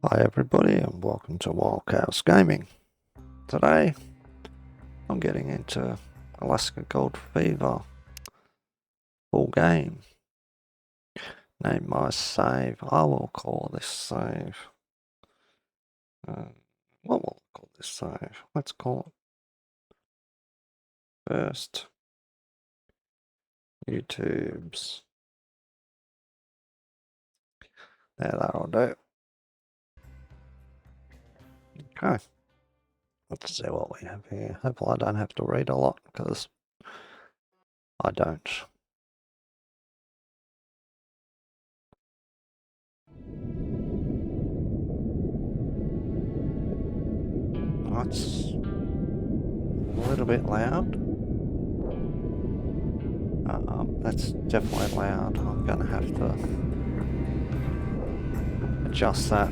Hi everybody and welcome to Wild Cows Gaming. Today I'm getting into alaskagoldfever full game. Name my save. I will call this save. What will I call this save? Let's call it first YouTube's. There, that'll do. Okay. Let's see what we have here. Hopefully I don't have to read a lot because I don't. That's a little bit loud. That's definitely loud. I'm gonna have to adjust that.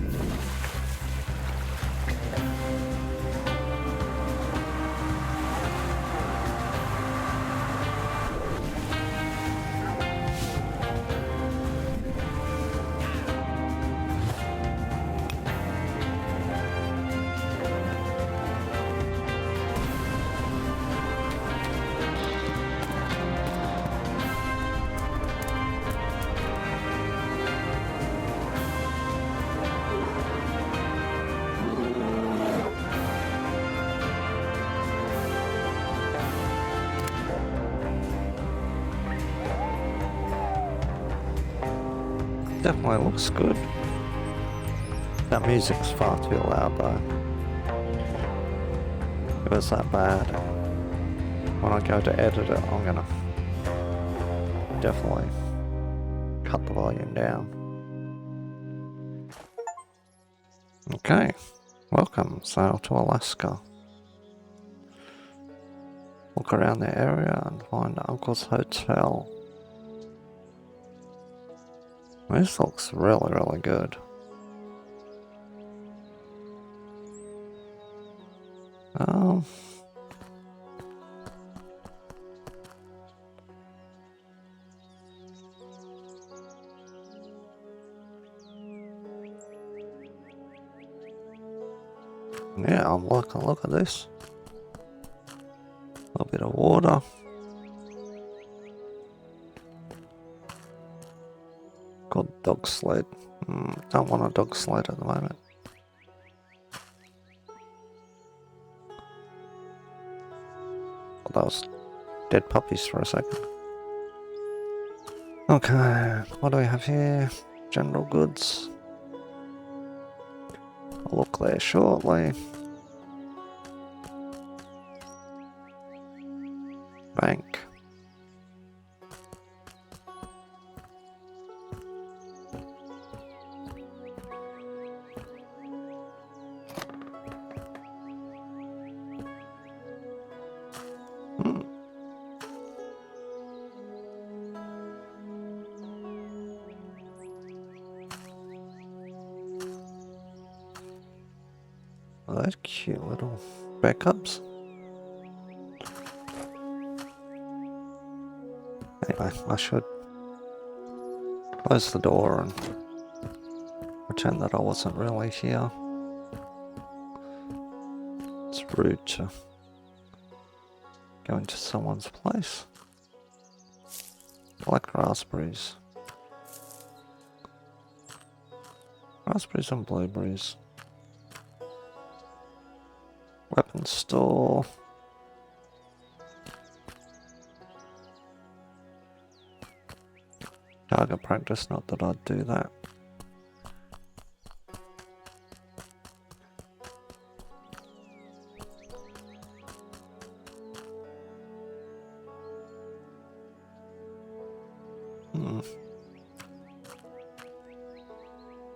Definitely looks good. That music's far too loud though. If it's that bad, when I go to edit it, I'm gonna definitely cut the volume down. Okay, welcome, sail to Alaska. Look around the area and find Uncle's Hotel. This looks really, really good. Yeah, I'm liking a look at this. A little bit of water. Good dog sled. Don't want a dog sled at the moment. Well, that was dead puppies for a second. Okay, what do we have here? General goods. I'll look there shortly. Bank. Oh, those cute little backups. Anyway, I should close the door and pretend that I wasn't really here. It's rude to go into someone's place. Black raspberries. Raspberries and blueberries. Weapon store. Target practice, not that I'd do that.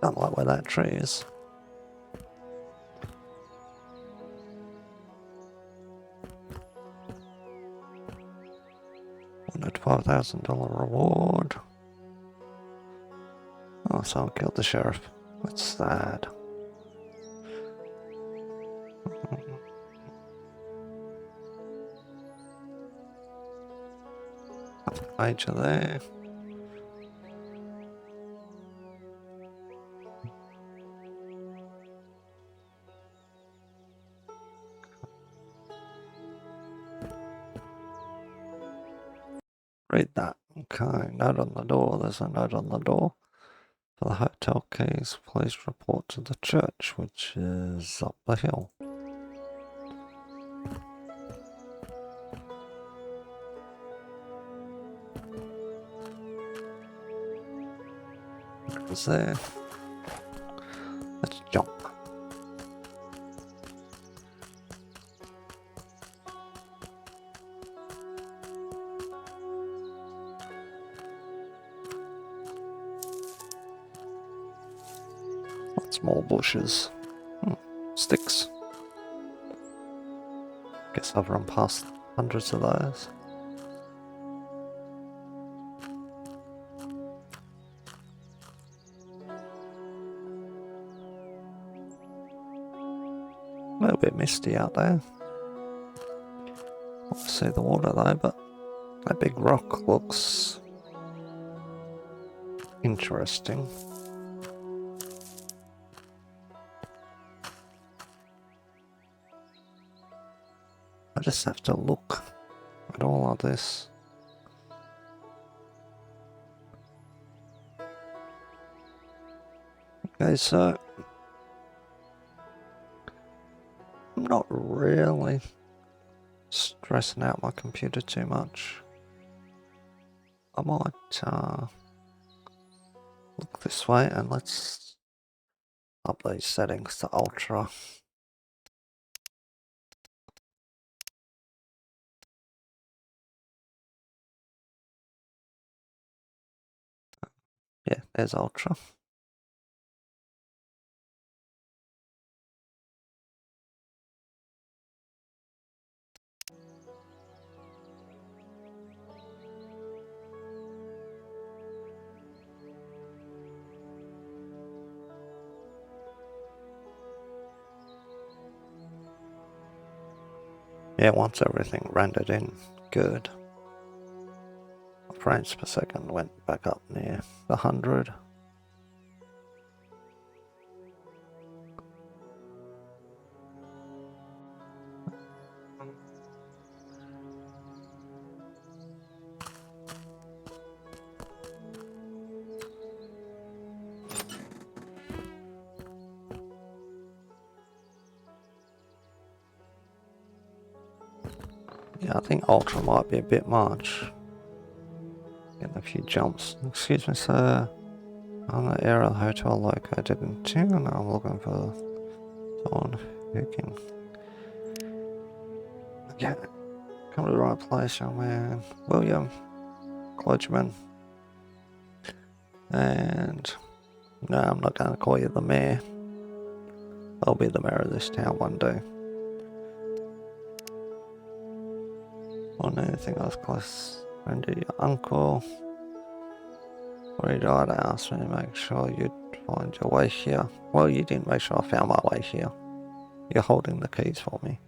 Don't like where that tree is. Wanted $5,000 reward. Oh, someone killed the sheriff. That's sad. Major there. Read that. Okay, note on the door. There's a note on the door. For the hotel keys, please report to the church, which is up the hill. It's there. Let's jump. Lots more bushes. Sticks. Guess I've run past hundreds of those. A little bit misty out there. I see the water though, but that big rock looks interesting. I just have to look at all of this. Okay, so I'm not really stressing out my computer too much. I might look this way and let's up these settings to ultra. Yeah, there's ultra. Yeah, once everything rendered in good, frames per second went back up near the 100. Yeah, I think ultra might be a bit much. Getting a few jumps. Excuse me, sir. On the area of the hotel located in town, I'm looking for someone who can. Yeah, come to the right place, young man. William, clergyman. And no, I'm not going to call you the mayor. I'll be the mayor of this town one day. On anything else close friend to your uncle. Or he died, I asked me to make sure you'd find your way here. Well, you didn't make sure I found my way here. You're holding the keys for me.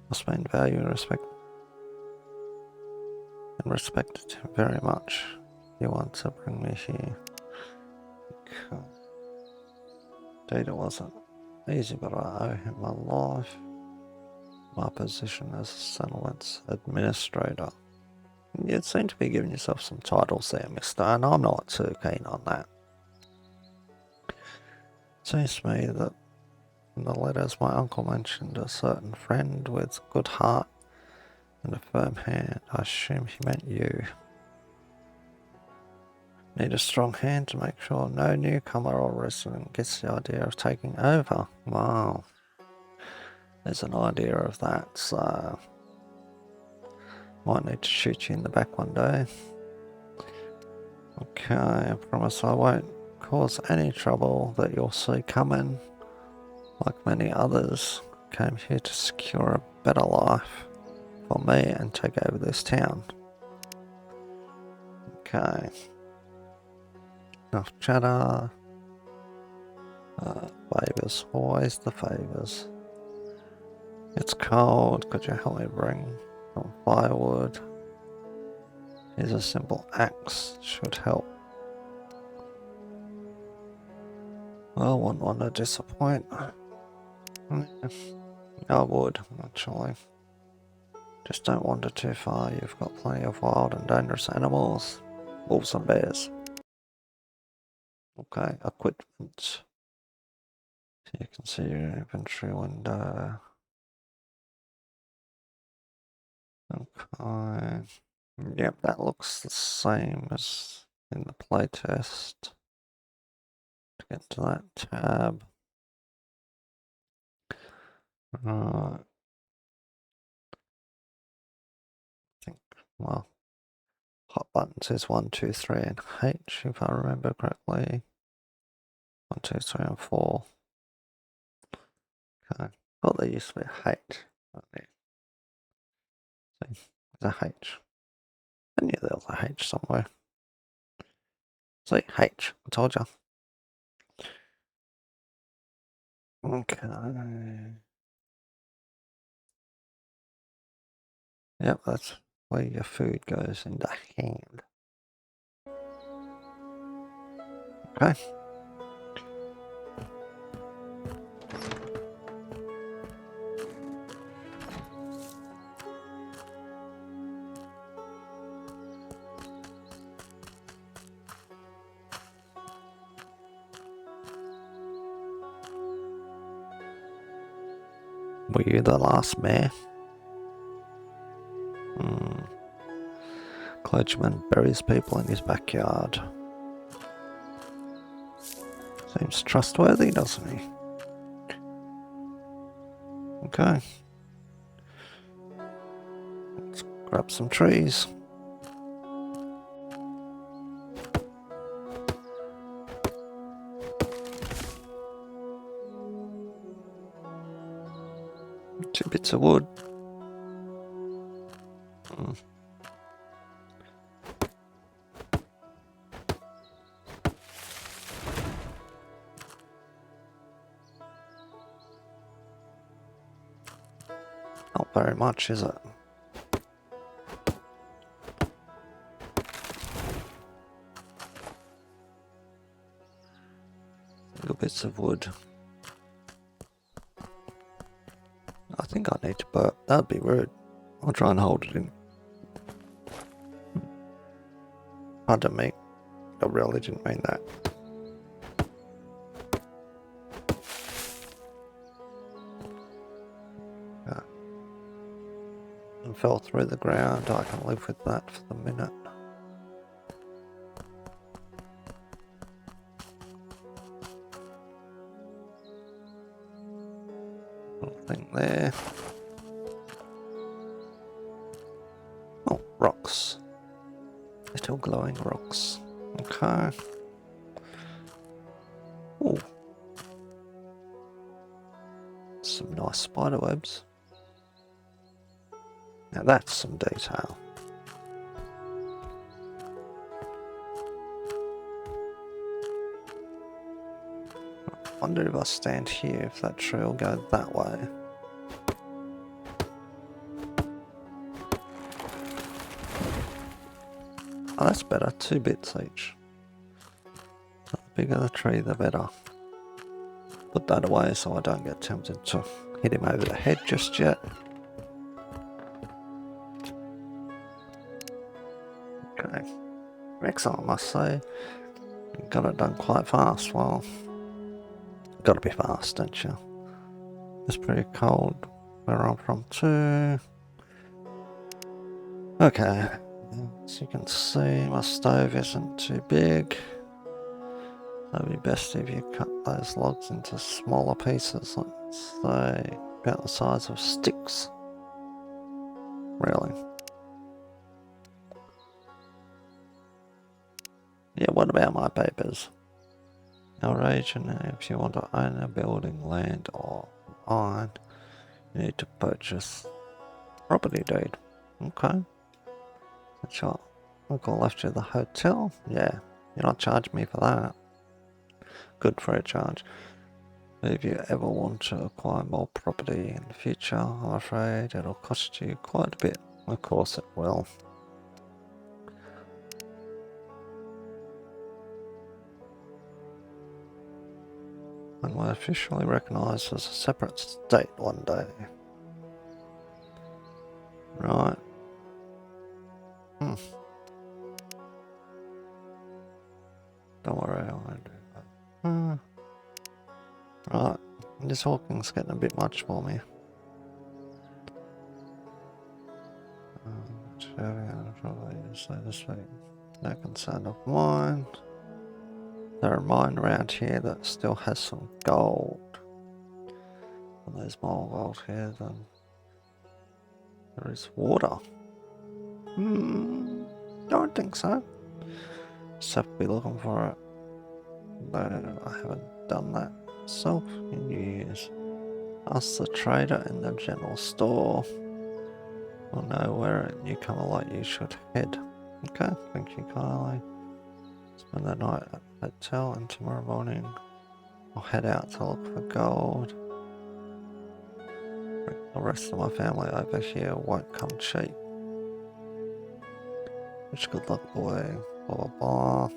Must mean value and respect. And respected very much. You want to bring me here. Cool. Indeed, it wasn't easy, but I owe him my life. My position as a settlements administrator. You seem to be giving yourself some titles there, mister, and I'm not too keen on that. It seems to me that in the letters my uncle mentioned a certain friend with good heart and a firm hand. I assume he meant you. Need a strong hand to make sure no newcomer or resident gets the idea of taking over. Wow. There's an idea of that, so might need to shoot you in the back one day. Okay, I promise I won't cause any trouble that you'll see coming. Like many others, came here to secure a better life for me and take over this town. Okay. Enough chatter. Favors, always the favors. It's cold, could you help me bring some firewood? Here's a simple axe, should help. Well, wouldn't want to disappoint. I would, actually. Just don't wander too far. You've got plenty of wild and dangerous animals. Wolves and bears. Okay, equipment. So you can see your inventory window. Okay. Yep, that looks the same as in the playtest. To get to that tab. I think, well, hot buttons is 1, 2, 3, and H, if I remember correctly. 1, 2, 3, and 4. Okay. Thought there used to be a H. Okay. See, there's a H. I knew there was a H somewhere. See, H. I told you. Okay. Yep, that's where your food goes in the hand. Okay. Were you the last mayor? Clergyman buries people in his backyard. Seems trustworthy, doesn't he? Okay. Let's grab some trees. Two bits of wood. Not very much, is it? Little bits of wood. I think I need to burp. That'd be rude. I'll try and hold it in. Pardon me. I really didn't mean that. And fell through the ground. I can live with that for the minute. Nothing there. Oh, rocks. Little glowing rocks. Okay. Oh. Some nice spider webs. Now that's some detail. I wonder if I stand here, if that tree will go that way. Oh, that's better. 2 bits each. The bigger the tree, the better. Put that away so I don't get tempted to hit him over the head just yet. Okay. Excellent, I must say. Got it done quite fast. Well, gotta be fast, don't you? It's pretty cold where I'm from too. Okay. As you can see, my stove isn't too big. It'd be best if you cut those logs into smaller pieces, let's say about the size of sticks. Really. Yeah, what about my papers? Our agent, if you want to own a building, land or mine, you need to purchase property deed. Okay. Sure. Uncle left you the hotel? Yeah. You're not charging me for that. Good for a charge. If you ever want to acquire more property in the future, I'm afraid it'll cost you quite a bit. Of course it will. And we're officially recognised as a separate state one day. Right. Don't worry, I won't do that. Right. This walking's getting a bit much for me. Probably so this week. No concern of mine. There are mine around here that still has some gold. And there's more gold here than there is water. Don't think so. Just have to be looking for it. No, I haven't done that myself in years. Ask the trader in the general store. We'll know where a newcomer like you should head. Okay, thank you kindly. Spend the night at the hotel and tomorrow morning I'll head out to look for gold. The rest of my family over here won't come cheap. Wish good luck, boy. Blah blah blah.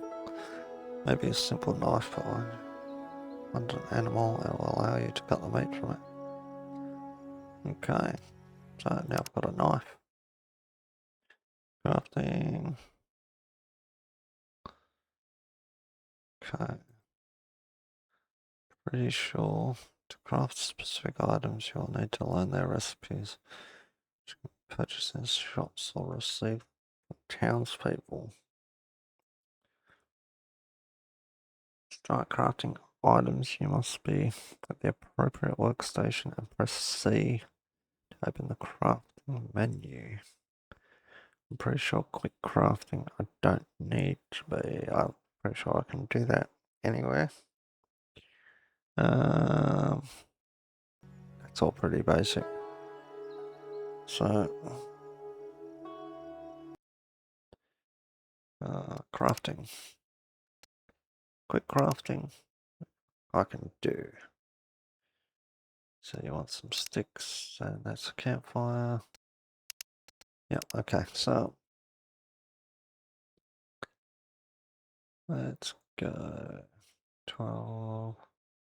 Maybe a simple knife for an animal that will allow you to cut the meat from it. Okay, so now I've got a knife. Crafting. Okay. Pretty sure to craft specific items you'll need to learn their recipes. You can purchase in shops or receive from townspeople. Start crafting items, you must be at the appropriate workstation and press C to open the crafting menu. I'm pretty sure quick crafting I don't need to be. I'm pretty sure I can do that anywhere. It's all pretty basic. So, crafting. Quick crafting I can do. So you want some sticks, and that's a campfire. Yep, okay, so let's go 12,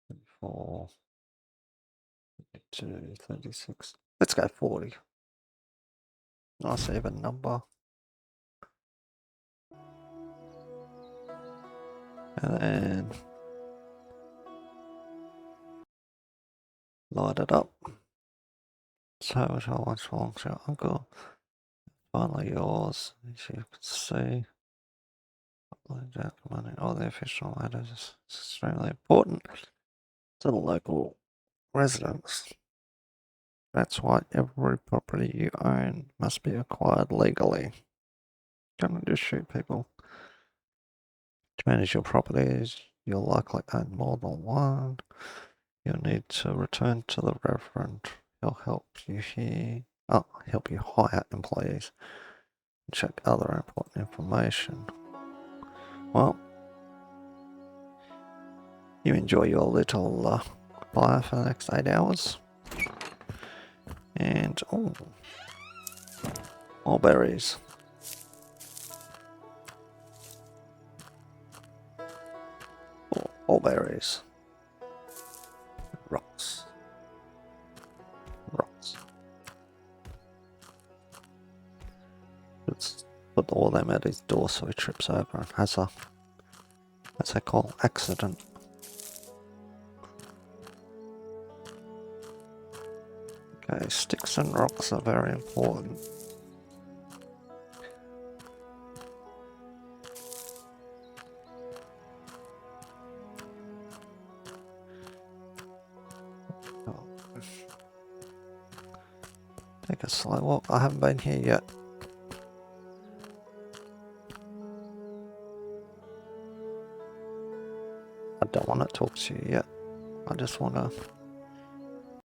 34, 32, 36. Let's go 40. Nice even number. And then light it up. So which I once belonged to your uncle. Finally yours, as you can see. All the official matters is extremely important to the local residents. That's why every property you own must be acquired legally. Don't just shoot people. To manage your properties, you'll likely own more than one. You'll need to return to the Reverend. He'll help you help you hire employees and check other important information. Well, you enjoy your little fire for the next 8 hours. And, more berries. All berries. Rocks. Rocks. Let's put all them at his door so he trips over and has a, as they call, accident. Okay, sticks and rocks are very important. Take a slow walk. I haven't been here yet. I don't want to talk to you yet. I just want to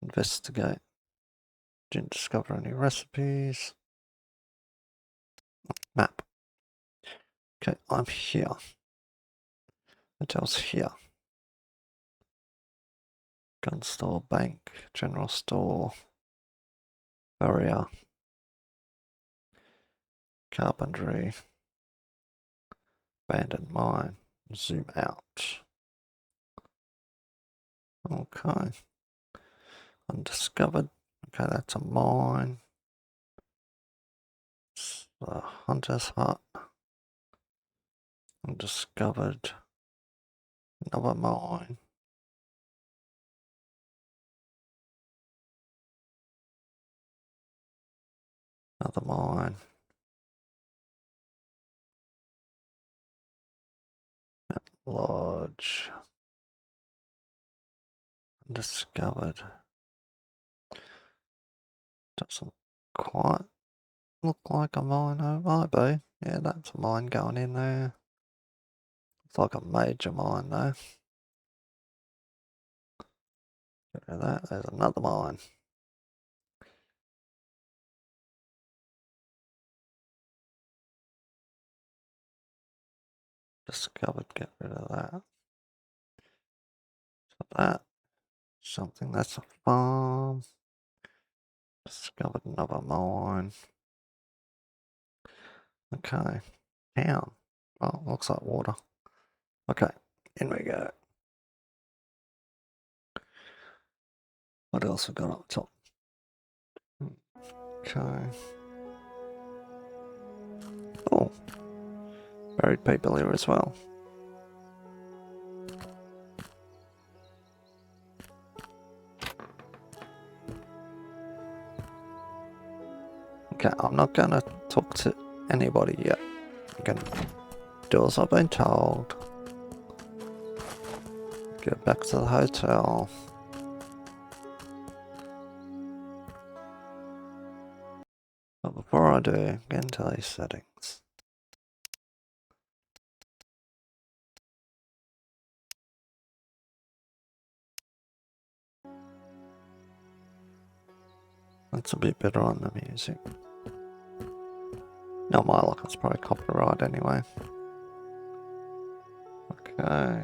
investigate. Didn't discover any recipes. Map. Okay, I'm here. Hotel's here. Gun store, bank, general store, barrier, carpentry, abandoned mine. Zoom out. Okay. Undiscovered. Okay, that's a mine. the hunter's hut. And discovered another mine. Another mine. Lodge. Discovered. Doesn't quite look like a mine. Oh, it might be. Yeah, that's a mine going in there. It's like a major mine though. Get rid of that. There's another mine. Discovered. Get rid of that. So that. Something that's a farm. Discovered another mine. Okay. Town. Oh, looks like water. Okay. In we go. What else we got up top? Okay. Oh. Buried people here as well. Okay, I'm not gonna talk to anybody yet. I'm gonna do as I've been told. Get back to the hotel. But before I do, get into these settings. That's a bit better on the music. Not my luck, it's probably copyright anyway. Okay.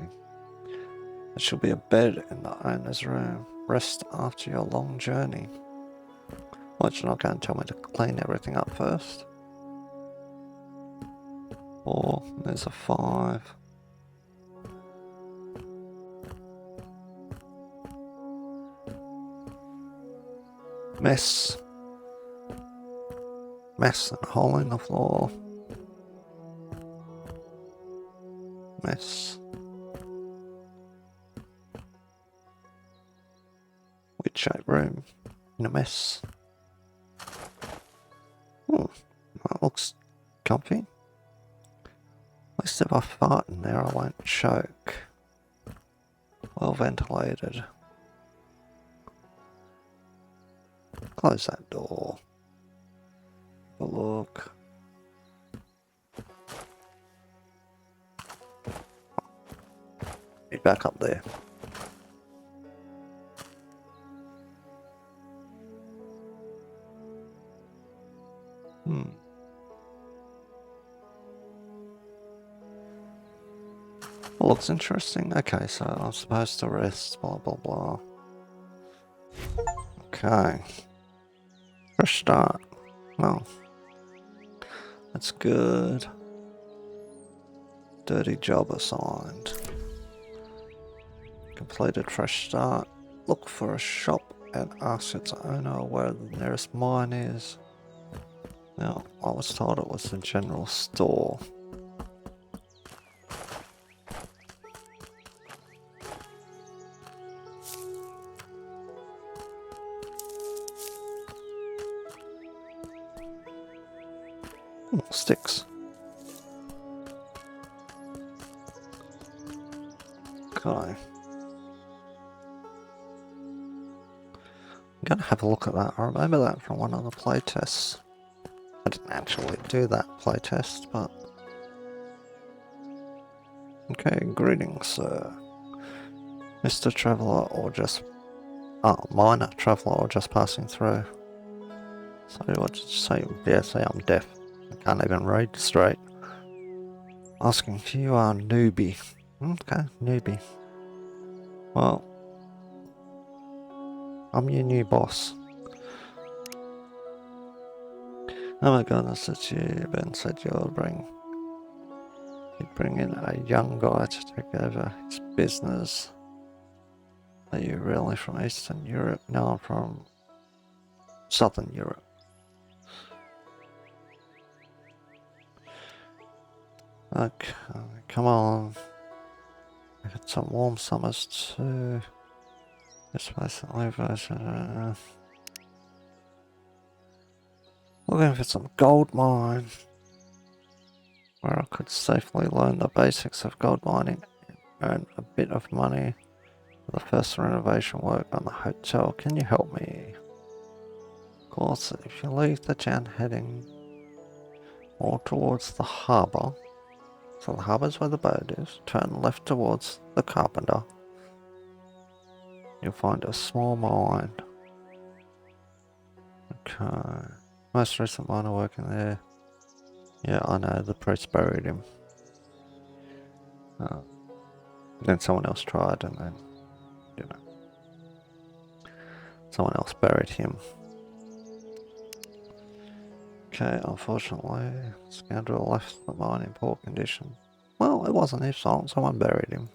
There should be a bed in the owner's room. Rest after your long journey. What, you're not going to tell me to clean everything up first? 4, there's a 5. Mess. Mess and a hole in the floor. Mess. Weird shaped room in a mess. Oh, that looks comfy. At least if I fart in there, I won't choke. Well ventilated. Close that door. Have a look. Be back up there. Well, looks interesting. Okay, so I'm supposed to rest, blah blah blah. Okay. Fresh start. Well, that's good. Dirty job assigned. Completed fresh start. Look for a shop and ask its owner where the nearest mine is. Now, I was told it was the general store. Sticks. Okay. I'm gonna have a look at that. I remember that from one of the playtests. I didn't actually do that playtest, but... Okay, greetings, sir. Mr. Traveller or just... minor traveller or just passing through. So what did you say? Yeah, say I'm deaf. I can't even read straight. Asking if you are newbie. Okay, newbie. Well, I'm your new boss. Oh my goodness, it's you. Ben said you'd bring in a young guy to take over his business. Are you really from Eastern Europe? No, I'm from Southern Europe. Okay, come on. I had some warm summers too. This basically version. Looking for some gold mine where I could safely learn the basics of gold mining and earn a bit of money for the first renovation work on the hotel. Can you help me? Of course, if you leave the town heading more towards the harbour, so the harbour's where the boat is, turn left towards the carpenter. You'll find a small mine. Okay. Most recent miner working there. Yeah, I know, the priest buried him. Then someone else tried, and then, you know, someone else buried him. Okay, unfortunately, scoundrel left the mine in poor condition. Well, it wasn't his fault, someone buried him.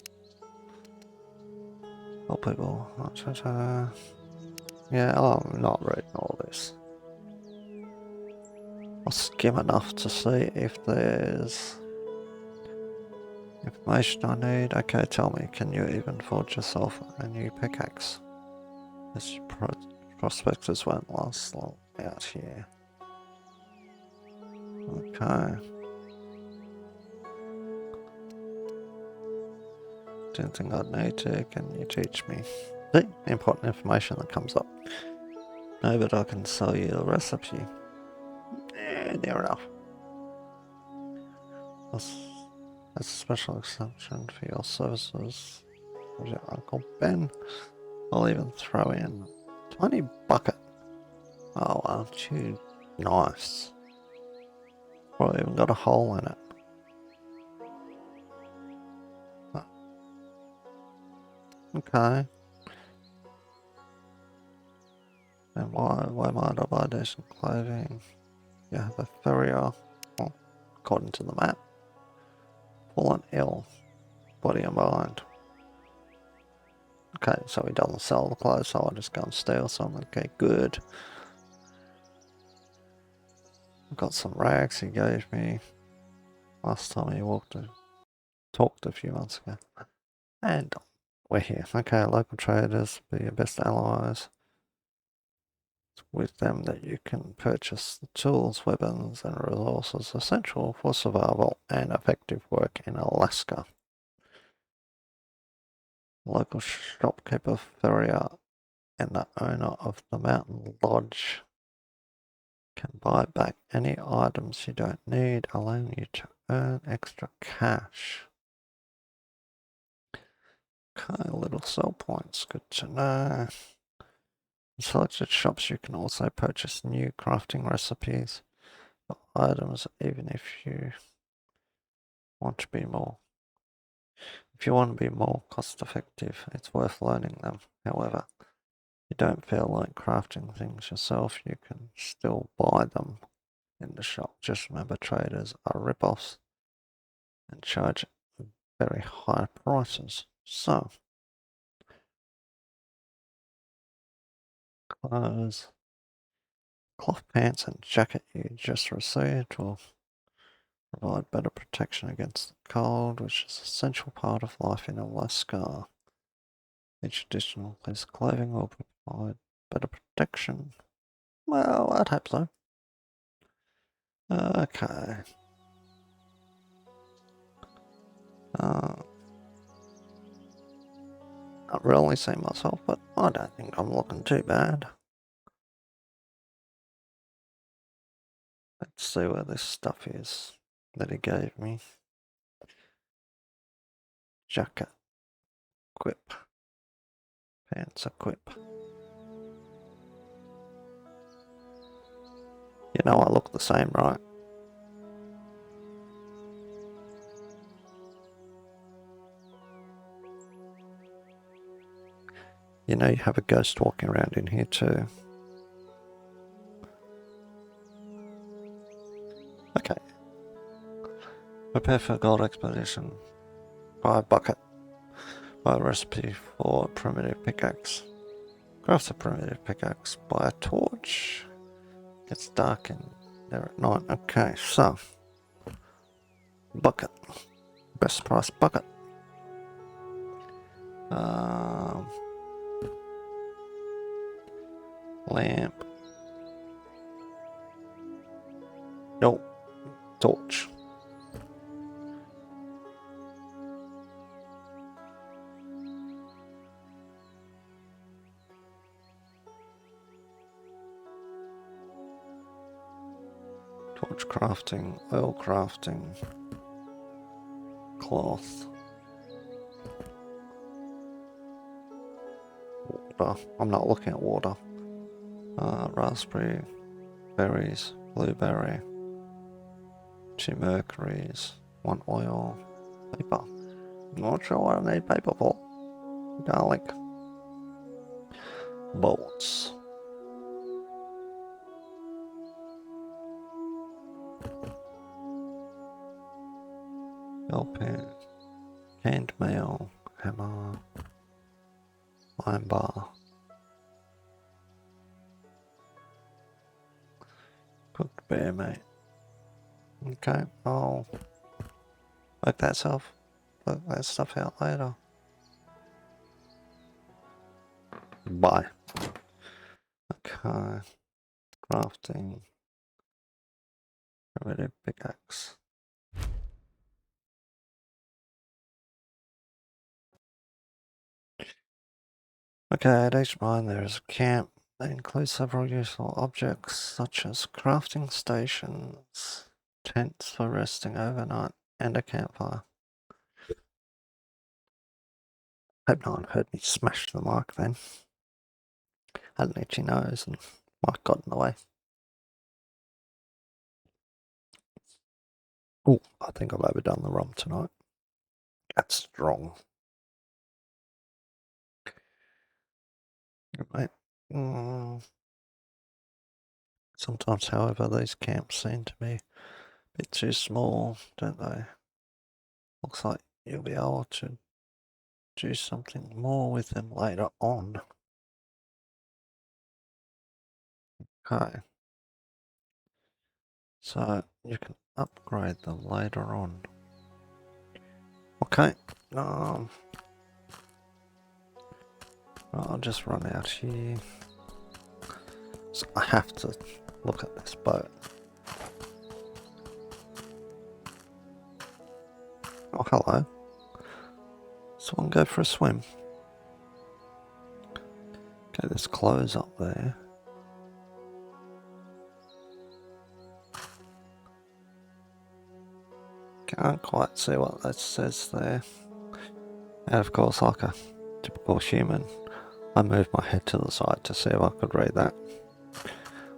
Oh, people. Yeah, I'm not reading all this. I'll skim enough to see if there's information I need. Okay, tell me, can you even forge yourself a new pickaxe? This prospectors won't last long out here. Okay. Didn't think I'd need to. Can you teach me? See, important information that comes up. No, but I can sell you the recipe. Near enough. That's a special exception for your services. Was your Uncle Ben? I'll even throw in a tiny bucket. Oh, aren't you nice? Probably even got a hole in it. Oh. Okay. And why might I buy decent clothing? You have a furrier, well, according to the map. Fallen ill, body and mind. Okay, so he doesn't sell the clothes, so I'll just go and steal some. Okay, good. I've got some rags he gave me last time he talked a few months ago. And we're here. Okay, local traders, be your best allies. It's with them that you can purchase the tools, weapons, and resources essential for survival and effective work in Alaska. Local shopkeeper, farrier, and the owner of the mountain lodge can buy back any items you don't need, allowing you to earn extra cash. Okay, little sell points, good to know. In selected shops you can also purchase new crafting recipes for items, even if you want to be more. If you want to be more cost effective, it's worth learning them. However, if you don't feel like crafting things yourself, you can still buy them in the shop. Just remember, traders are rip-offs and charge very high prices. So, clothes, cloth pants and jacket you just received will provide better protection against the cold, which is an essential part of life in Alaska. Each additional piece of clothing will provide better protection. Well, I'd hope so. Okay. Not really seeing myself, but I don't think I'm looking too bad. Let's see where this stuff is that he gave me. Jacket. Equip. Pants equip. You know I look the same, right? You know you have a ghost walking around in here too. Okay. Prepare for a gold expedition. Buy a bucket. Buy a recipe for a primitive pickaxe. Craft a primitive pickaxe. Buy a torch. It's dark in there at night. Okay, so Bucket. Best price bucket. Lamp. Nope. Torch. Torch crafting. Oil crafting. Cloth. Water. I'm not looking at water. Raspberry. Berries. Blueberry. 2 mercuries. 1 oil. Paper. Not sure what I need paper for. Garlic. Bolts. Pen. Canned meal. Hammer. Iron bar. Cooked bear meat. Okay, I'll work that stuff out later. Bye. Okay. Crafting. Primitive pickaxe. Okay, at each mine there is a camp that includes several useful objects such as crafting stations, tents for resting overnight, and a campfire. Hope no one heard me smash the mic then. Had an itchy nose and mic got in the way. Oh, I think I've overdone the rum tonight. That's strong. Right. Sometimes, however, these camps seem to be a bit too small, don't they? Looks like you'll be able to do something more with them later on. Okay. So you can upgrade them later on. Okay. I'll just run out here. So I have to look at this boat. Oh, hello. Someone go for a swim. Okay, there's clothes up there. Can't quite see what that says there. And of course, like a typical human, I moved my head to the side to see if I could read that.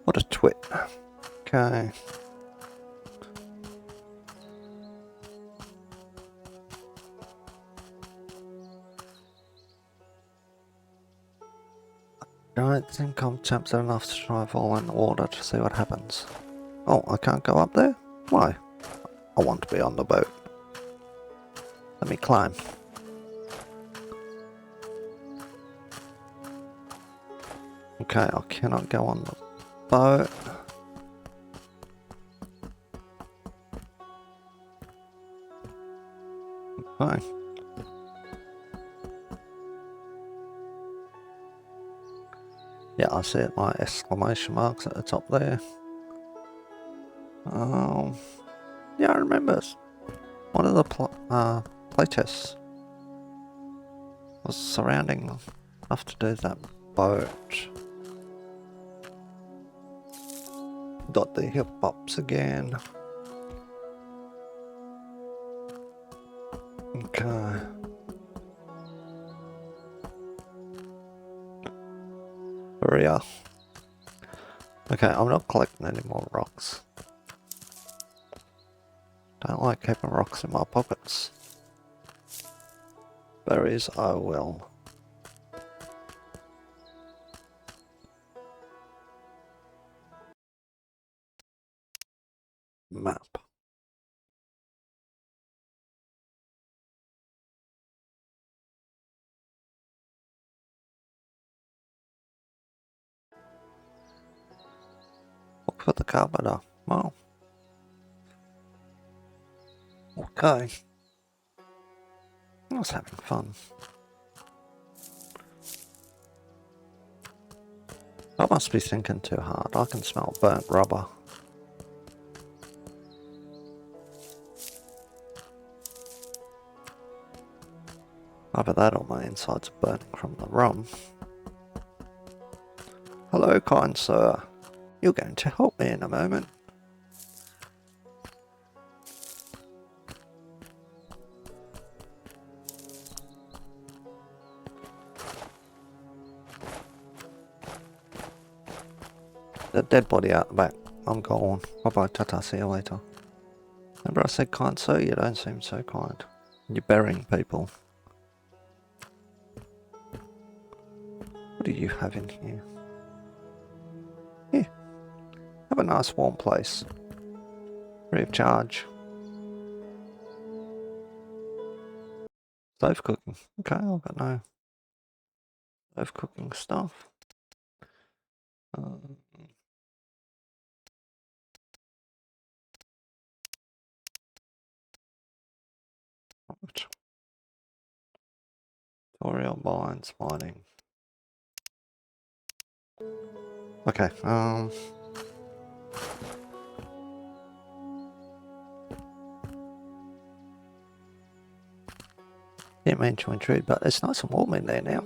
What a twit. Okay. I don't think I'm tempted enough to try fall in the water to see what happens. Oh, I can't go up there? Why? I want to be on the boat. Let me climb. Okay, I cannot go on the boat. Okay. Yeah, I see it, my exclamation marks at the top there. Yeah, I remember one of the playtests was surrounding enough to do that boat. Got the hip ups again. Okay. Hurry up. Okay, I'm not collecting any more rocks. Don't like keeping rocks in my pockets. Berries, I will. Map. Look for the carpenter. Well, Okay. I was having fun. I must be thinking too hard. I can smell burnt rubber. Either that or my insides are burning from the rum. Hello, kind sir. You're going to help me in a moment. The dead body out the back. I'm gone. Bye-bye, tata, see you later. Remember I said kind sir? You don't seem so kind. You're burying people. What do you have in here? Here. Have a nice warm place. Free of charge. Stove cooking. Okay, I've got no stove cooking stuff. Tutorial mines mining. Okay, didn't mean to intrude, but it's nice and warm in there now.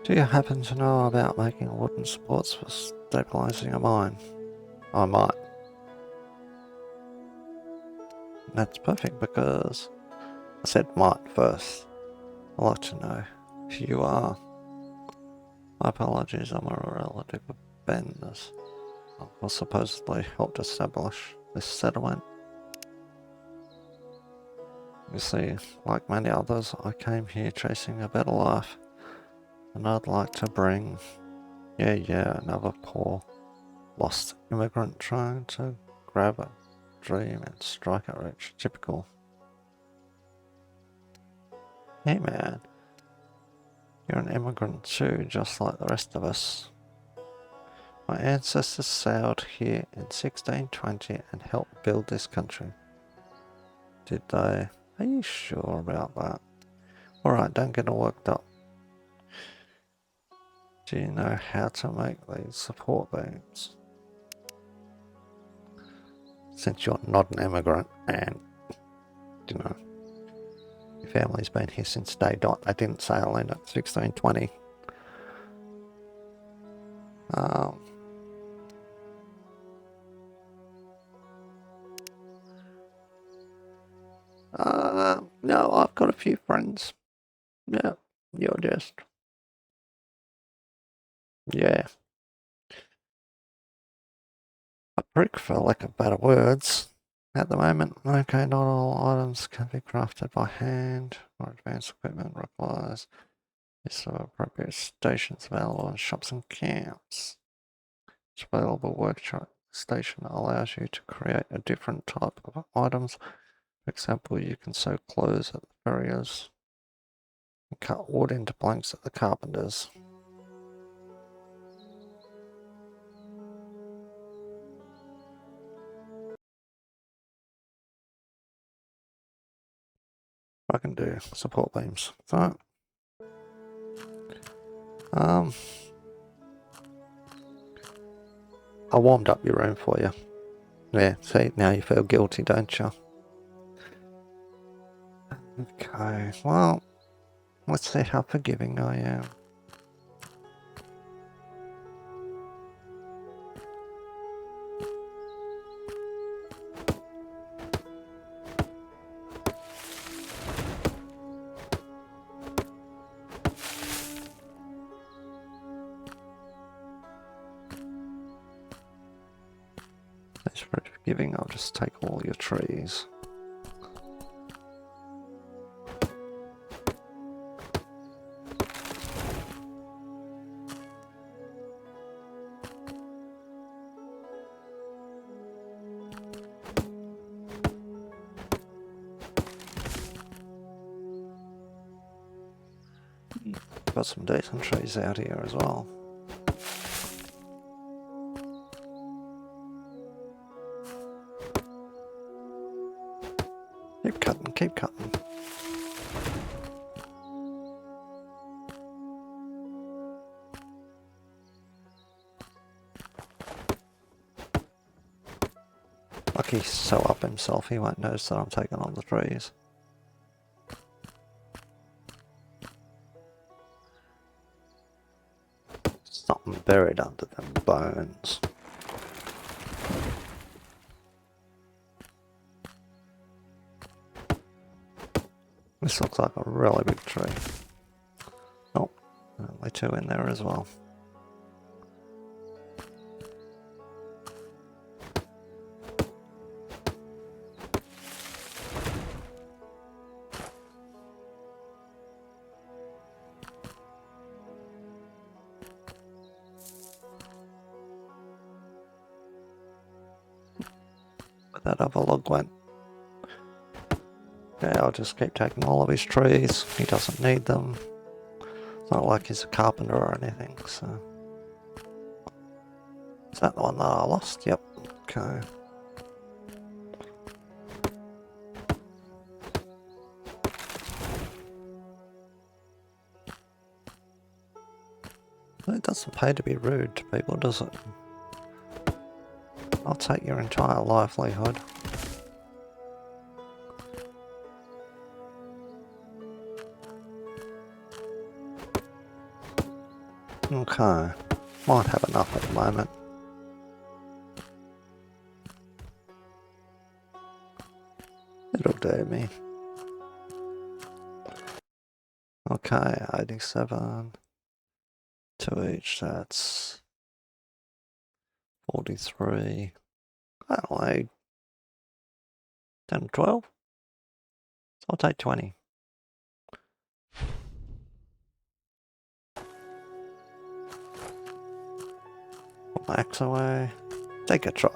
Do you happen to know about making wooden supports for stabilizing a mine? I might. That's perfect because I said might first. I'd like to know who you are. My apologies, I'm a relative of Ben's. I supposedly helped establish this settlement. You see, like many others, I came here chasing a better life. And I'd like to bring, another poor, lost immigrant trying to grab a dream and strike it rich. Typical. Hey man, you're an immigrant too, just like the rest of us. My ancestors sailed here in 1620 and helped build this country. Did they? Are you sure about that? Alright, don't get all worked up. Do you know how to make these support beams? Since you're not an immigrant and, you know, your family's been here since day dot, they didn't sail in at 1620. No, I've got a few friends. Yeah, you're just... Yeah. A prick for lack of better words. At the moment, okay, not all items can be crafted by hand. More advanced equipment requires use of appropriate stations available in shops and camps. Each available workshop station allows you to create a different type of items. For example, you can sew clothes at the farriers and cut wood into planks at the carpenters. I can do support beams. So, I warmed up your room for you. Yeah, see, now you feel guilty, don't you? Okay, well, let's see how forgiving I am. That's pretty forgiving. I'll just take all your trees. Got some decent trees out here as well. keep cutting. Like he's so up himself, he won't notice that I'm taking on the trees. Something buried under them bones. This looks like a really big tree. Oh, only two in there as well. Where that other log went. Yeah, I'll just keep taking all of his trees. He doesn't need them. It's not like he's a carpenter or anything, so... Is that the one that I lost? Yep. Okay. It doesn't pay to be rude to people, does it? I'll take your entire livelihood. Okay. Might have enough at the moment. It'll do me. Okay, 87. 2 each, that's 43. I don't know. 10 or 12? So I'll take 20. Put my axe away. Take a trot.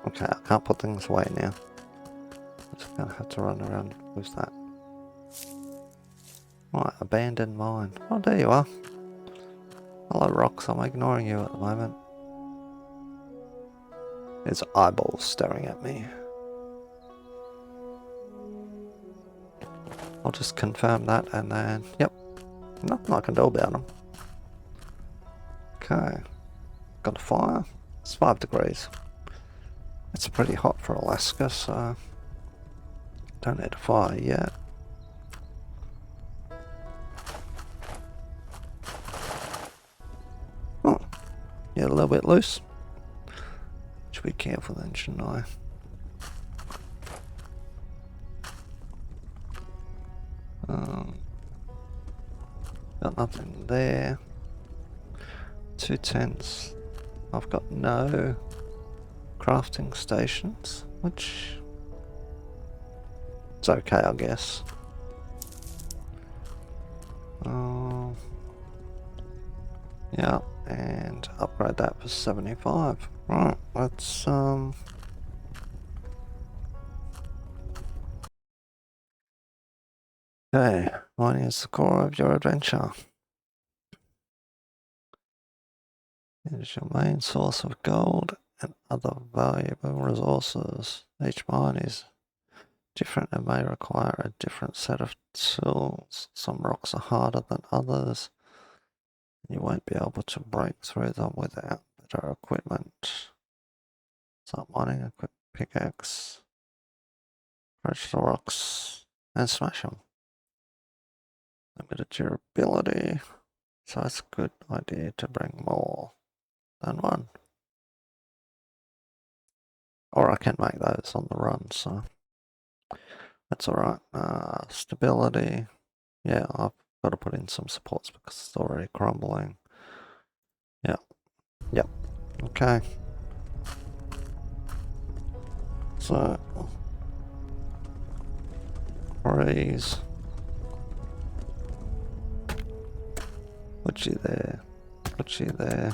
Okay, I can't put things away now. I'm just gonna have to run around with that. Right, abandoned mine. Oh, there you are. Hello, rocks. I'm ignoring you at the moment. There's eyeballs staring at me. I'll just confirm that and then, yep, nothing I can do about them. Okay, got a fire. It's 5 degrees. It's pretty hot for Alaska, so don't need a fire yet. Oh, yeah, a little bit loose. Should be careful then, shouldn't I? Got nothing there. 2 tents. I've got no crafting stations, which it's okay, I guess. Yeah, and upgrade that for 75. Right, let's okay, mining is the core of your adventure. It is your main source of gold and other valuable resources. Each mine is different and may require a different set of tools. Some rocks are harder than others. You won't be able to break through them without better equipment. Start mining, equip pickaxe, approach the rocks, and smash them. Limited durability, so it's a good idea to bring more than one. Or I can make those on the run, so that's alright. Stability, yeah, I've got to put in some supports because it's already crumbling. Yep, okay. So, freeze. Put you there. Put you there.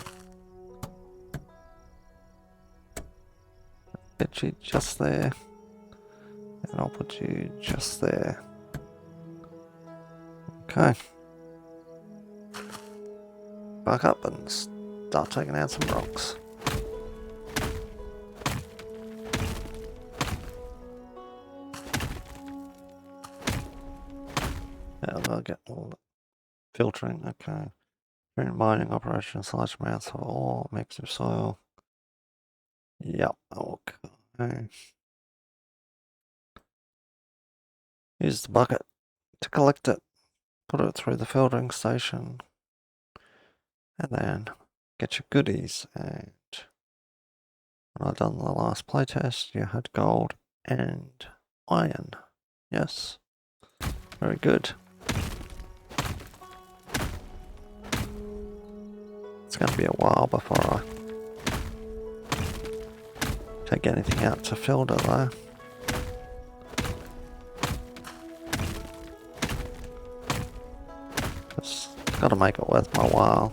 Get you just there. And I'll put you just there. Okay. Back up and start taking out some rocks. Yeah, I'll get all the filtering, okay. During mining operations, large amounts of ore mixed with soil. Yep, okay. Use the bucket to collect it, put it through the filtering station, and then get your goodies. And when I done the last playtest, you had gold and iron. Yes, very good. It's going to be a while before I take anything out to filter though. Just got to make it worth my while.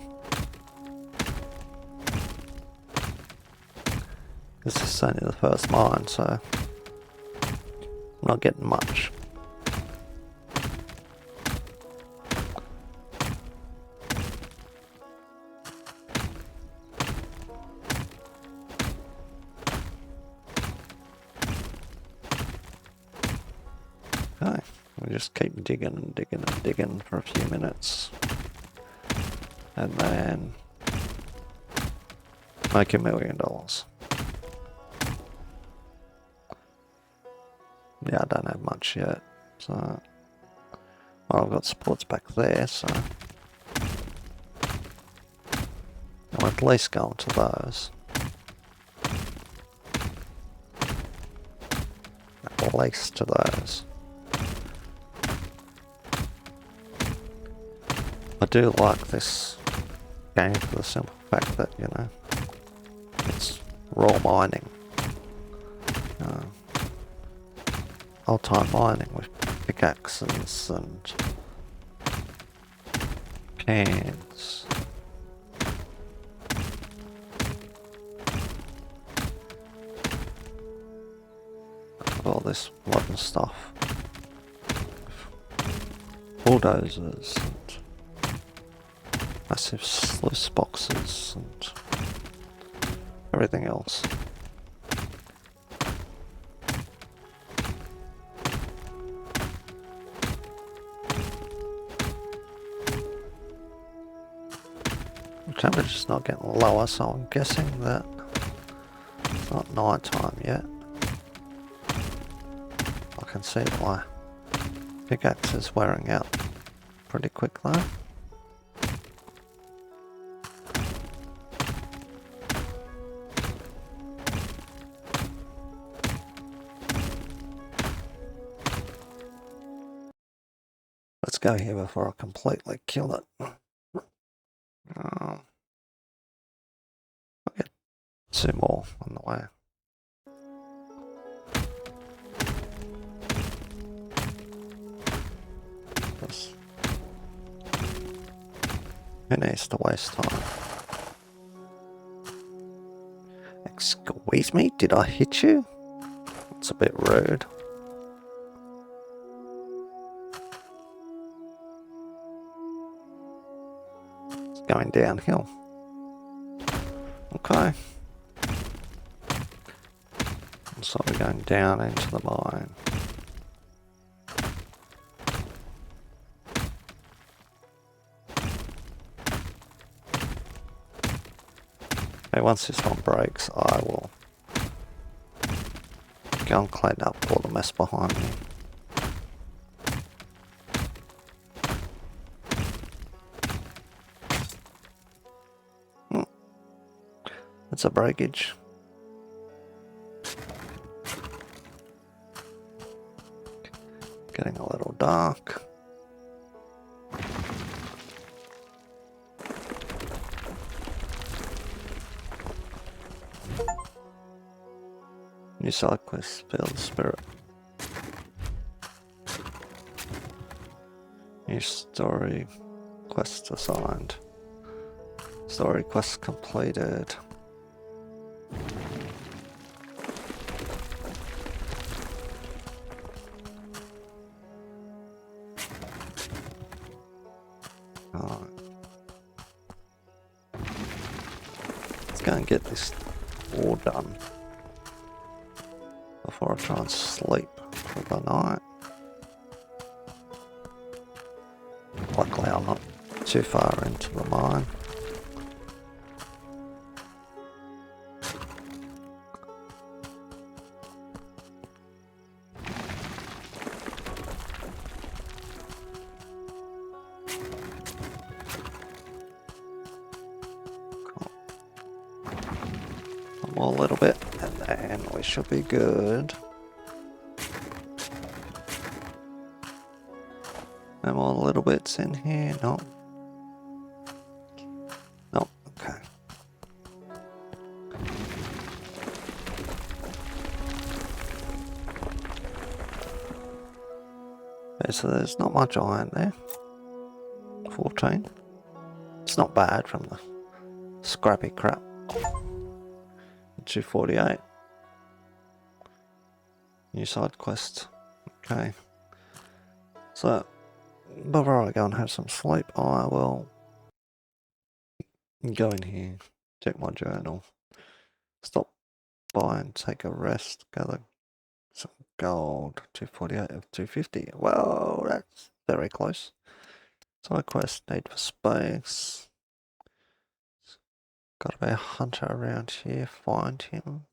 This is only the first mine, so I'm not getting much. Okay, we just keep digging and digging and digging for a few minutes. And then make $1 million. Yeah, I don't have much yet, so well, I've got supports back there, so I'll at least go into those. At least to those. I do like this game for the simple fact that, you know, it's raw mining. Old-time mining with pickaxes and pans. All this modern stuff. Bulldozers and massive sluice boxes and everything else. The temperature's not getting lower, so I'm guessing that it's not night time yet. I can see my pickaxe is wearing out pretty quick though. Let's go here before I completely kill it. I'll get 2 more on the way. Who needs to waste time? Excuse me, did I hit you? It's a bit rude. It's going downhill. Okay. So we're going down into the mine. Okay, once this one breaks, I will go and clean up all the mess behind me. It's a breakage. Getting a little dark. New side quest, Feel the Spirit. New story quest assigned. Story quest completed. Alright. Let's go and get this all done before I try and sleep for the night. Luckily I'm not too far into the mine. Cool. One more little bit and then we should be good. No more little bits in here, no. No, okay. Okay, so there's not much iron there. 14. It's not bad from the scrappy crap. 248. New side quest. Okay. So, before I go and have some sleep, I will go in here, check my journal, stop by and take a rest, gather some gold, 248 of 250. Well, that's very close. Side quest, need for space. Gotta be a hunter around here, find him.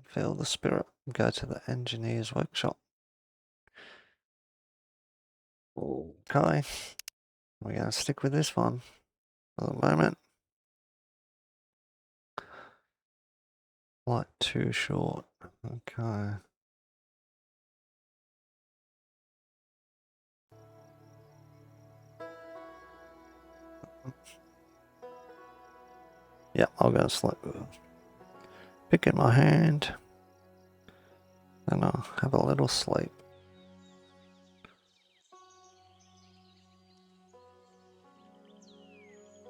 Feel the spirit, go to the engineer's workshop. Okay, we're gonna stick with this one for the moment. Light too short, okay. Yeah, I'll go to sleep with it. Pick in my hand, and I'll have a little sleep.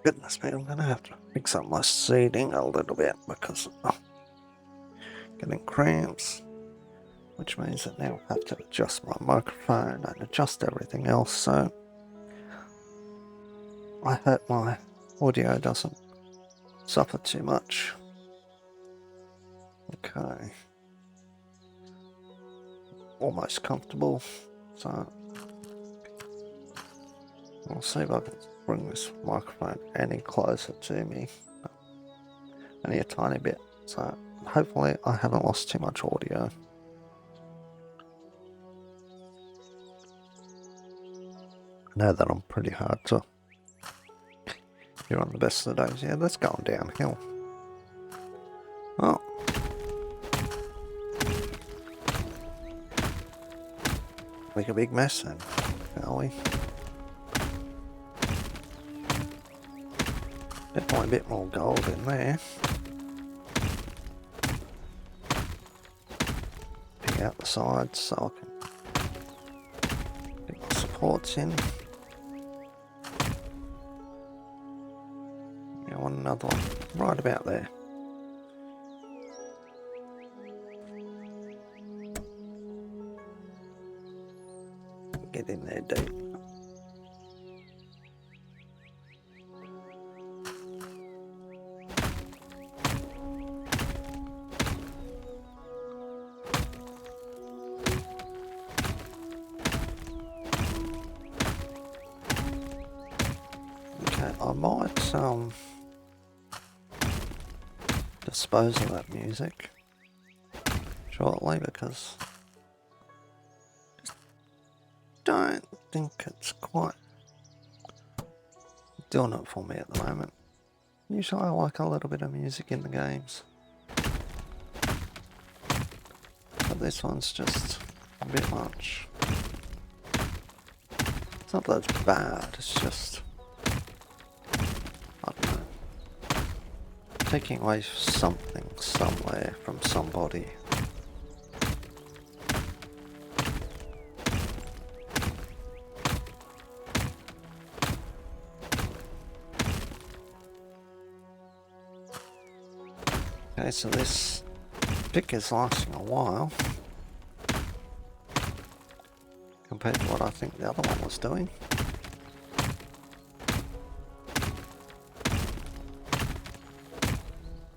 Goodness me, I'm gonna have to fix up my seating a little bit because I'm getting cramps, which means that now I have to adjust my microphone and adjust everything else, so I hope my audio doesn't suffer too much. Okay. Almost comfortable, so I'll see if I can bring this microphone any closer to me. Only a tiny bit, so hopefully I haven't lost too much audio. I know that I'm pretty hard to hear on the best of the days. Yeah, that's going downhill. Well, make a big mess then, shall we? Definitely a bit more gold in there. Pick out the sides so I can get the supports in. I want another one right about there. Get in there deep. Okay, I might dispose of that music shortly because I don't think it's quite doing it for me at the moment. Usually I like a little bit of music in the games, but this one's just a bit much. It's not that it's bad, it's just, I don't know, taking away something somewhere from somebody. Okay, so this pick is lasting a while compared to what I think the other one was doing.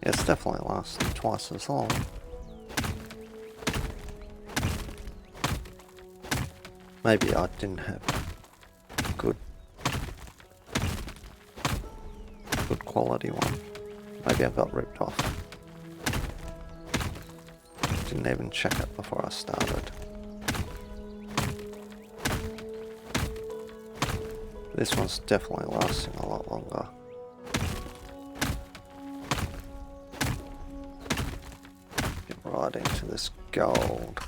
Yeah, it's definitely lasting twice as long. Maybe I didn't have good quality one. Maybe I got ripped off. Didn't even check it before I started. This one's definitely lasting a lot longer. Get right into this gold.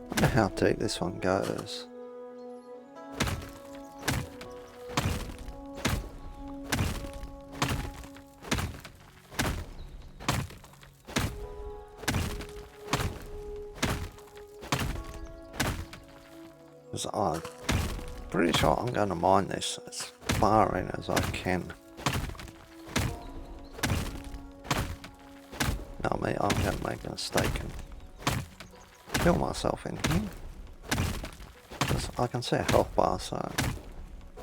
I wonder how deep this one goes. Because I'm pretty sure I'm going to mine this as far in as I can. No, me, I'm going to make a mistake and kill myself in here. Because I can see a health bar, so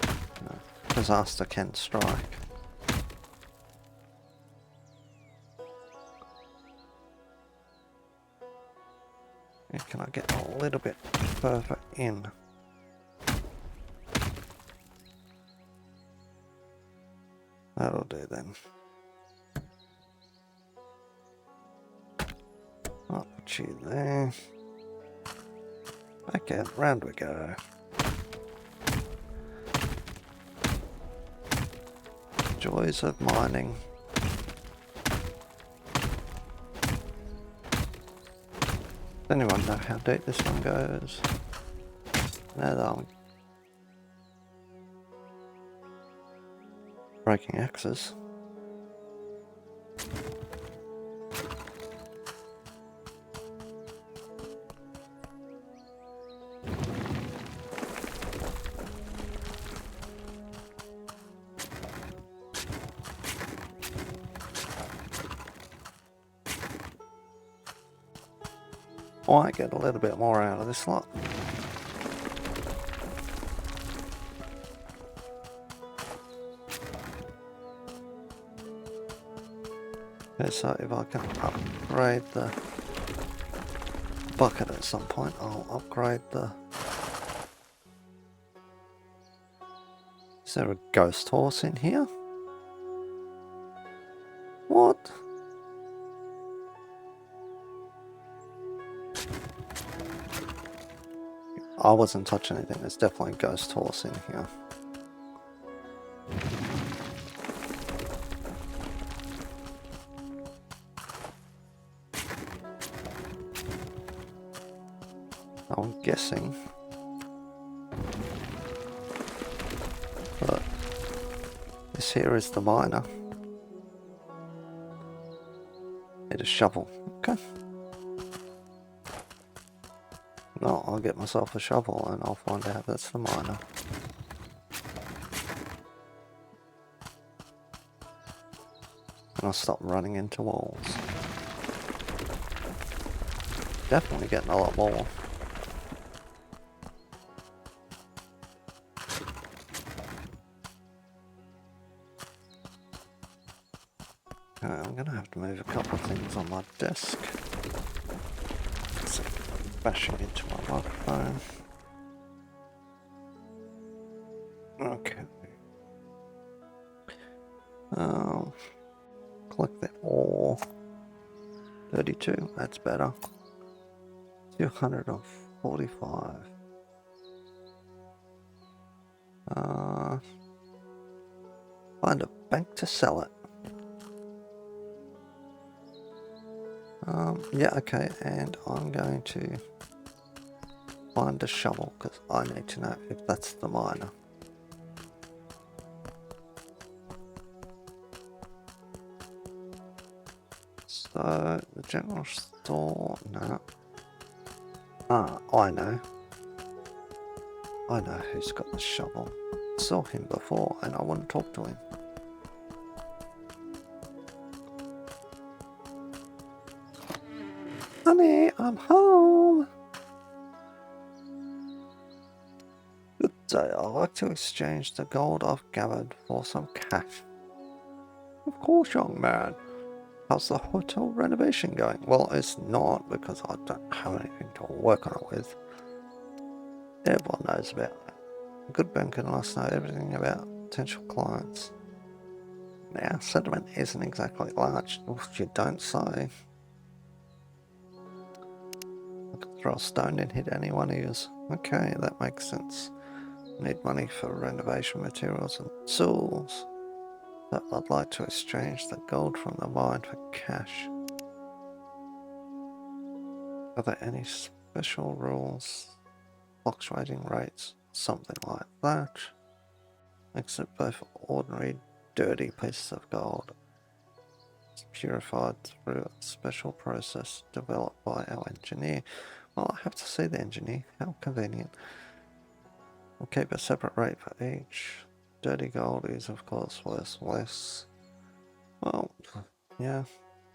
you know, disaster can strike. And can I get a little bit further in? That'll do then. I'll put you there. Okay, round we go. Joys of mining. Does anyone know how deep this one goes? No, that one. Breaking axes. I might get a little bit more out of this lot. Okay, so if I can upgrade the bucket at some point, I'll upgrade the... Is there a ghost horse in here? What? I wasn't touching anything. There's definitely a ghost horse in here. I'm guessing. But this here is the miner. Need a shovel. Okay. No, I'll get myself a shovel and I'll find out that's the miner. And I'll stop running into walls. Definitely getting a lot more. Okay, I'm going to have to move a couple of things on my desk. Bashing into my microphone. Okay. Collect that ore. 32, that's better. 245. Find a bank to sell it. Yeah, okay, and I'm going to find a shovel because I need to know if that's the miner. So, the general store, no. I know. I know who's got the shovel. Saw him before and I want to talk to him. Honey, I'm home. Good day. I'd like to exchange the gold I've gathered for some cash. Of course, young man. How's the hotel renovation going? Well, it's not because I don't have anything to work on it with. Everyone knows about it. A good banker must know everything about potential clients. Now, settlement isn't exactly large, if you don't say. I could throw a stone and hit anyone who's... Okay, that makes sense. Need money for renovation materials and tools. But I'd like to exchange the gold from the mine for cash. Are there any special rules? Fluctuating rates? Something like that. Except both ordinary, dirty pieces of gold. It's purified through a special process developed by our engineer. Well, I have to see the engineer. How convenient. We'll keep a separate rate for each. Dirty gold is, of course, worth less. Well, yeah.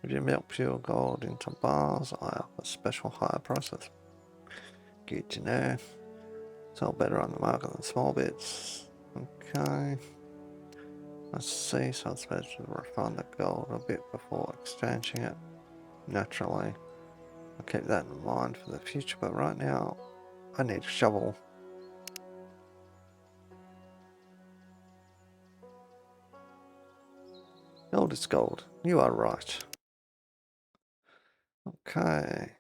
If you melt pure gold into bars, I have a special higher process. Good to know. Sell better on the market than small bits. Okay. I see, so it's better to refine the gold a bit before exchanging it. Naturally. I'll keep that in mind for the future, but right now, I need a shovel. Gold is gold. You are right. Okay.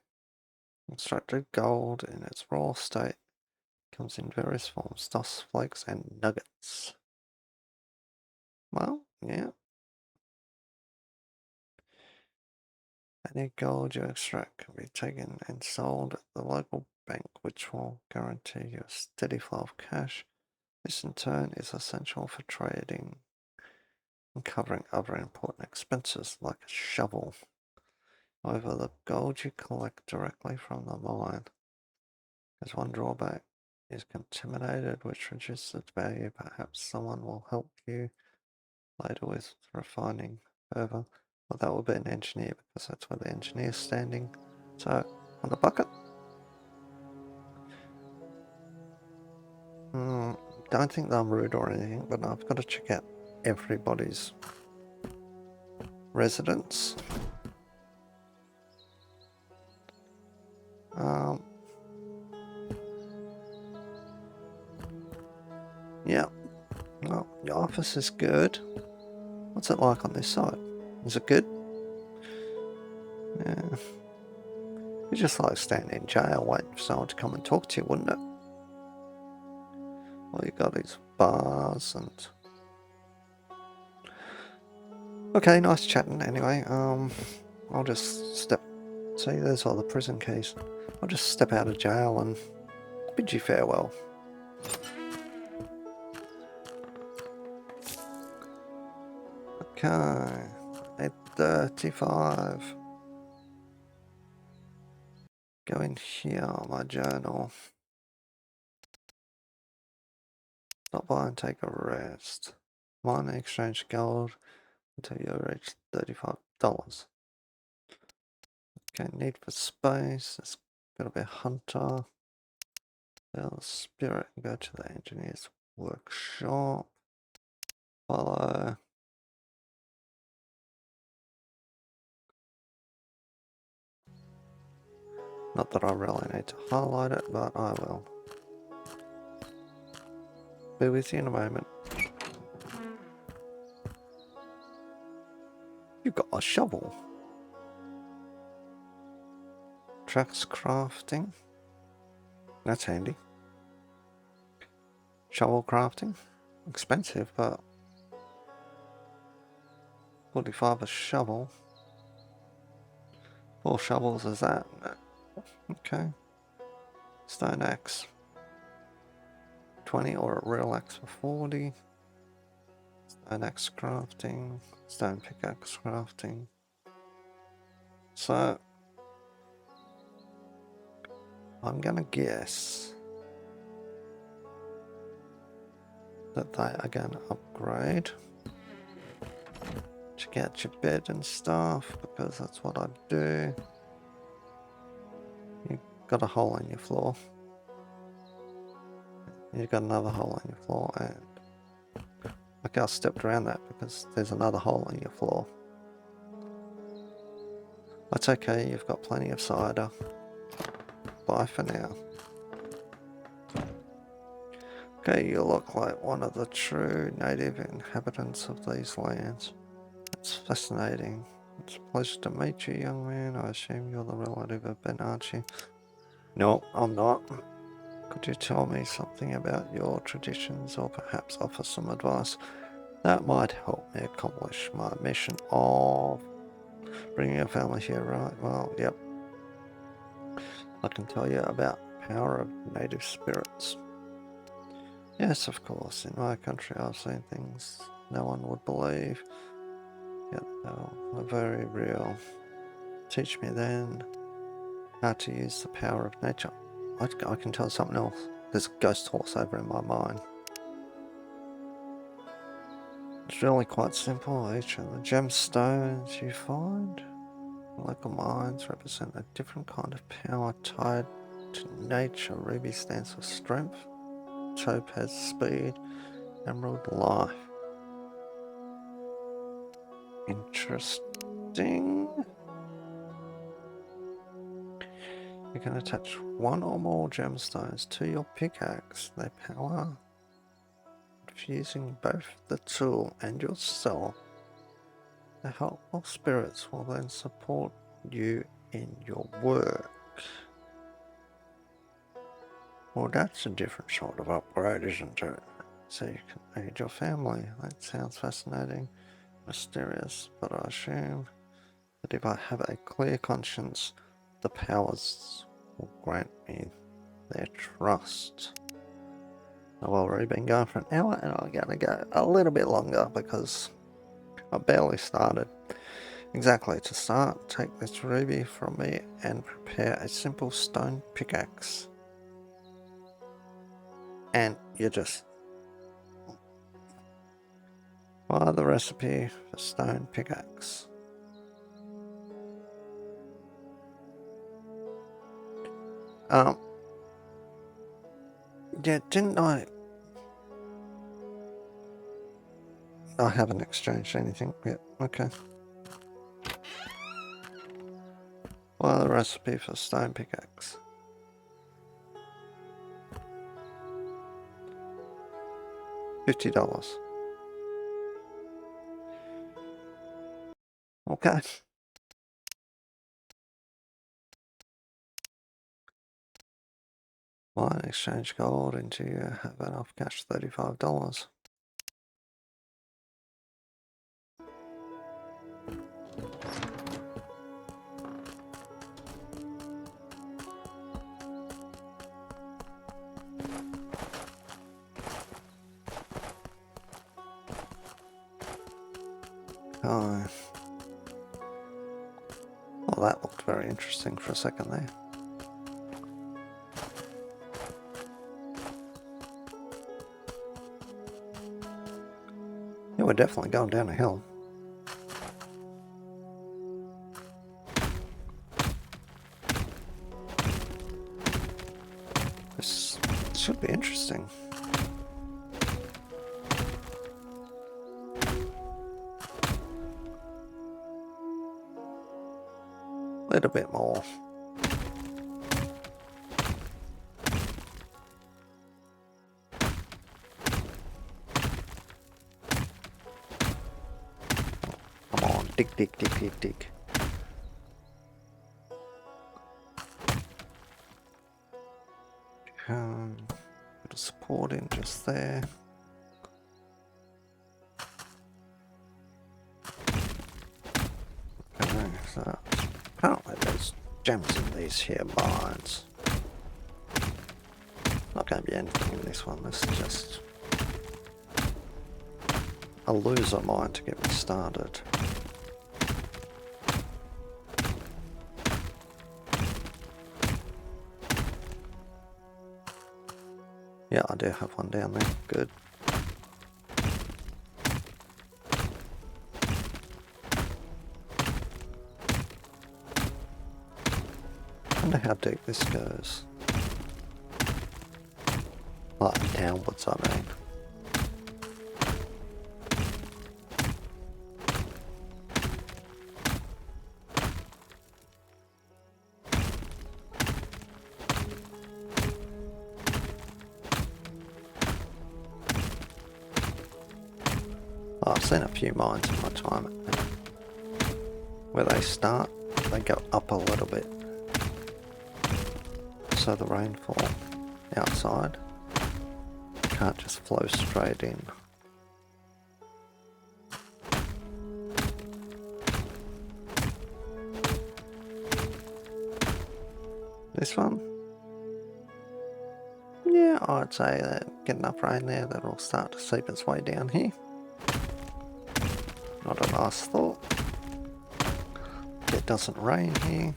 Extracted gold in its raw state comes in various forms: dust, flakes, and nuggets. Well, yeah. Any gold you extract can be taken and sold at the local bank, which will guarantee you a steady flow of cash. This in turn is essential for trading and covering other important expenses like a shovel. However, the gold you collect directly from the mine has one drawback: is contaminated, which reduces its value. Perhaps someone will help you later with refining further. Well, that will be an engineer, because that's where the engineer's standing. So, on the bucket. Don't think that I'm rude or anything, but I've got to check out everybody's residence. Yeah. Well, the office is good. What's it like on this side? Is it good? Yeah. It's just like standing in jail waiting for someone to come and talk to you, wouldn't it? Well, you got these bars and... Okay, nice chatting anyway. I'll just step... See, there's all the prison keys. I'll just step out of jail and bid you farewell. Okay, 8:35. Go in here, my journal. Stop by and take a rest. Mine exchange gold until you reach $35. Okay, need for space. It's gotta be a hunter. Sell spirit and go to the engineer's workshop. Follow. Not that I really need to highlight it, but I will. Be with you in a moment. You got a shovel. Tracks crafting. That's handy. Shovel crafting. Expensive, but 45 a shovel. 4 shovels is that? Okay. Stone axe. 20, or a real axe for 40. Stone axe crafting. Stone pickaxe crafting. So, I'm gonna guess that they are gonna upgrade. Check out your bed and stuff, because that's what I do. You've got a hole in your floor. You've got another hole in your floor, and Okay, I stepped around that because there's another hole in your floor. That's okay, you've got plenty of cider. Bye for now. Okay, you look like one of the true native inhabitants of these lands. It's fascinating. It's a pleasure to meet you, young man. I assume you're the relative of Ben, aren't you? No, I'm not. Could you tell me something about your traditions or perhaps offer some advice that might help me accomplish my mission of bringing a family here, right? Well, yep. I can tell you about the power of native spirits. Yes, of course. In my country, I've seen things no one would believe, yet they're very real. Teach me then how to use the power of nature. I can tell something else. There's a ghost horse over in my mind. It's really quite simple. Each of the gemstones you find in local mines represent a different kind of power tied to nature. Ruby stands for strength, topaz speed, emerald life. Interesting. You can attach one or more gemstones to your pickaxe. They power fusing both the tool and yourself. The helpful spirits will then support you in your work. Well, that's a different sort of upgrade, isn't it? So you can aid your family. That sounds fascinating, mysterious, but I assume that if I have a clear conscience, the powers will grant me their trust. I've already been going for an hour and I'm going to go a little bit longer because I barely started. Exactly, to start, take this ruby from me and prepare a simple stone pickaxe. And you just follow the recipe for stone pickaxe. Yeah, didn't I haven't exchanged anything yet. Okay. Follow the recipe for stone pickaxe. $50. Okay. Fine, exchange gold into you have enough cash, $35. Oh. Well, that looked very interesting for a second there. Yeah, we're definitely going down a hill. This should be interesting. A little bit more. Come on, dig, dig, dig, dig, dig. Put a support in just there. Okay, so apparently there's gems in these here mines. Not going to be anything in this one. This is just a loser mine to get me started. Yeah, I do have one down there. Good. I wonder how deep this goes. Like downwards, I mean. I've seen a few mines in my time. Where they start, they go up a little bit. So the rainfall outside can't just flow straight in. This one? Yeah, I'd say that get enough rain there that it'll start to seep its way down here. Not a nice thought. It doesn't rain here.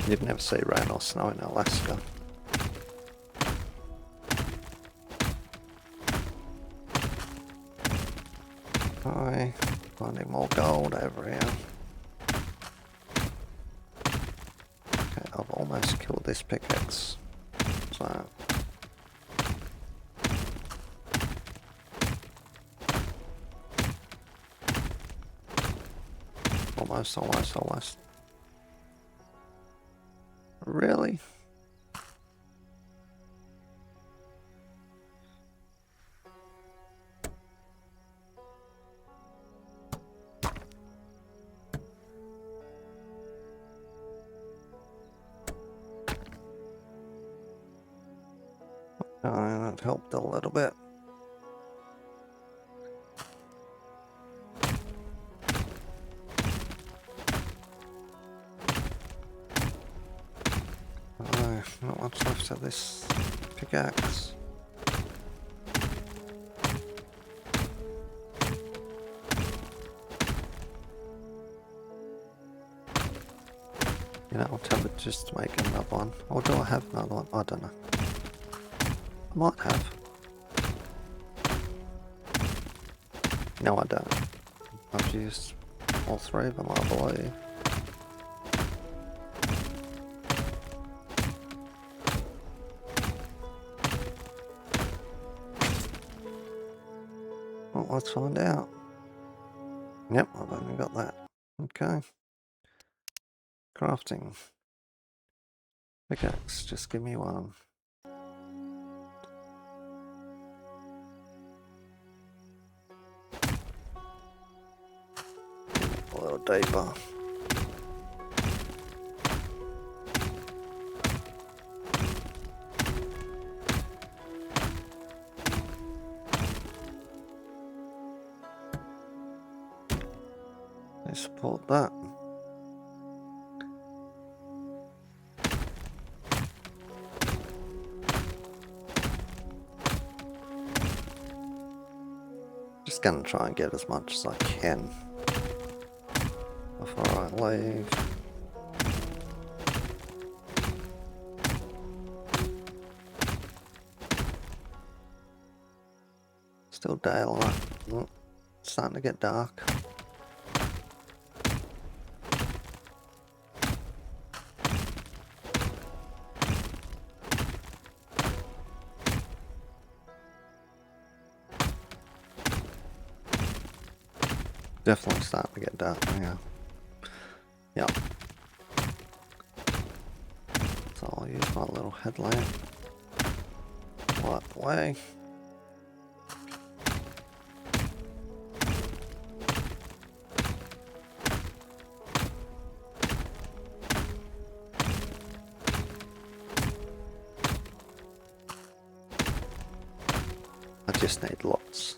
You'd never see rain or snow in Alaska. Hi, finding more gold over here. Okay, I've almost killed this pickaxe. So almost. Really? That helped a little bit. Not much left of this pickaxe. You know, I'll tell it just to make another one. Or do I have another one? I don't know. I might have. No, I don't. I've used all three of them, I believe. Well, let's find out. Yep, I've only got that. Okay. Crafting. Pickaxe, just give me one. A little deeper. I support that. Just gonna try and get as much as I can before I leave. Still daylight. Oh, it's starting to get dark. Definitely starting to get dark now. Yep. So I'll use my little headlamp. Light the way. I just need lots.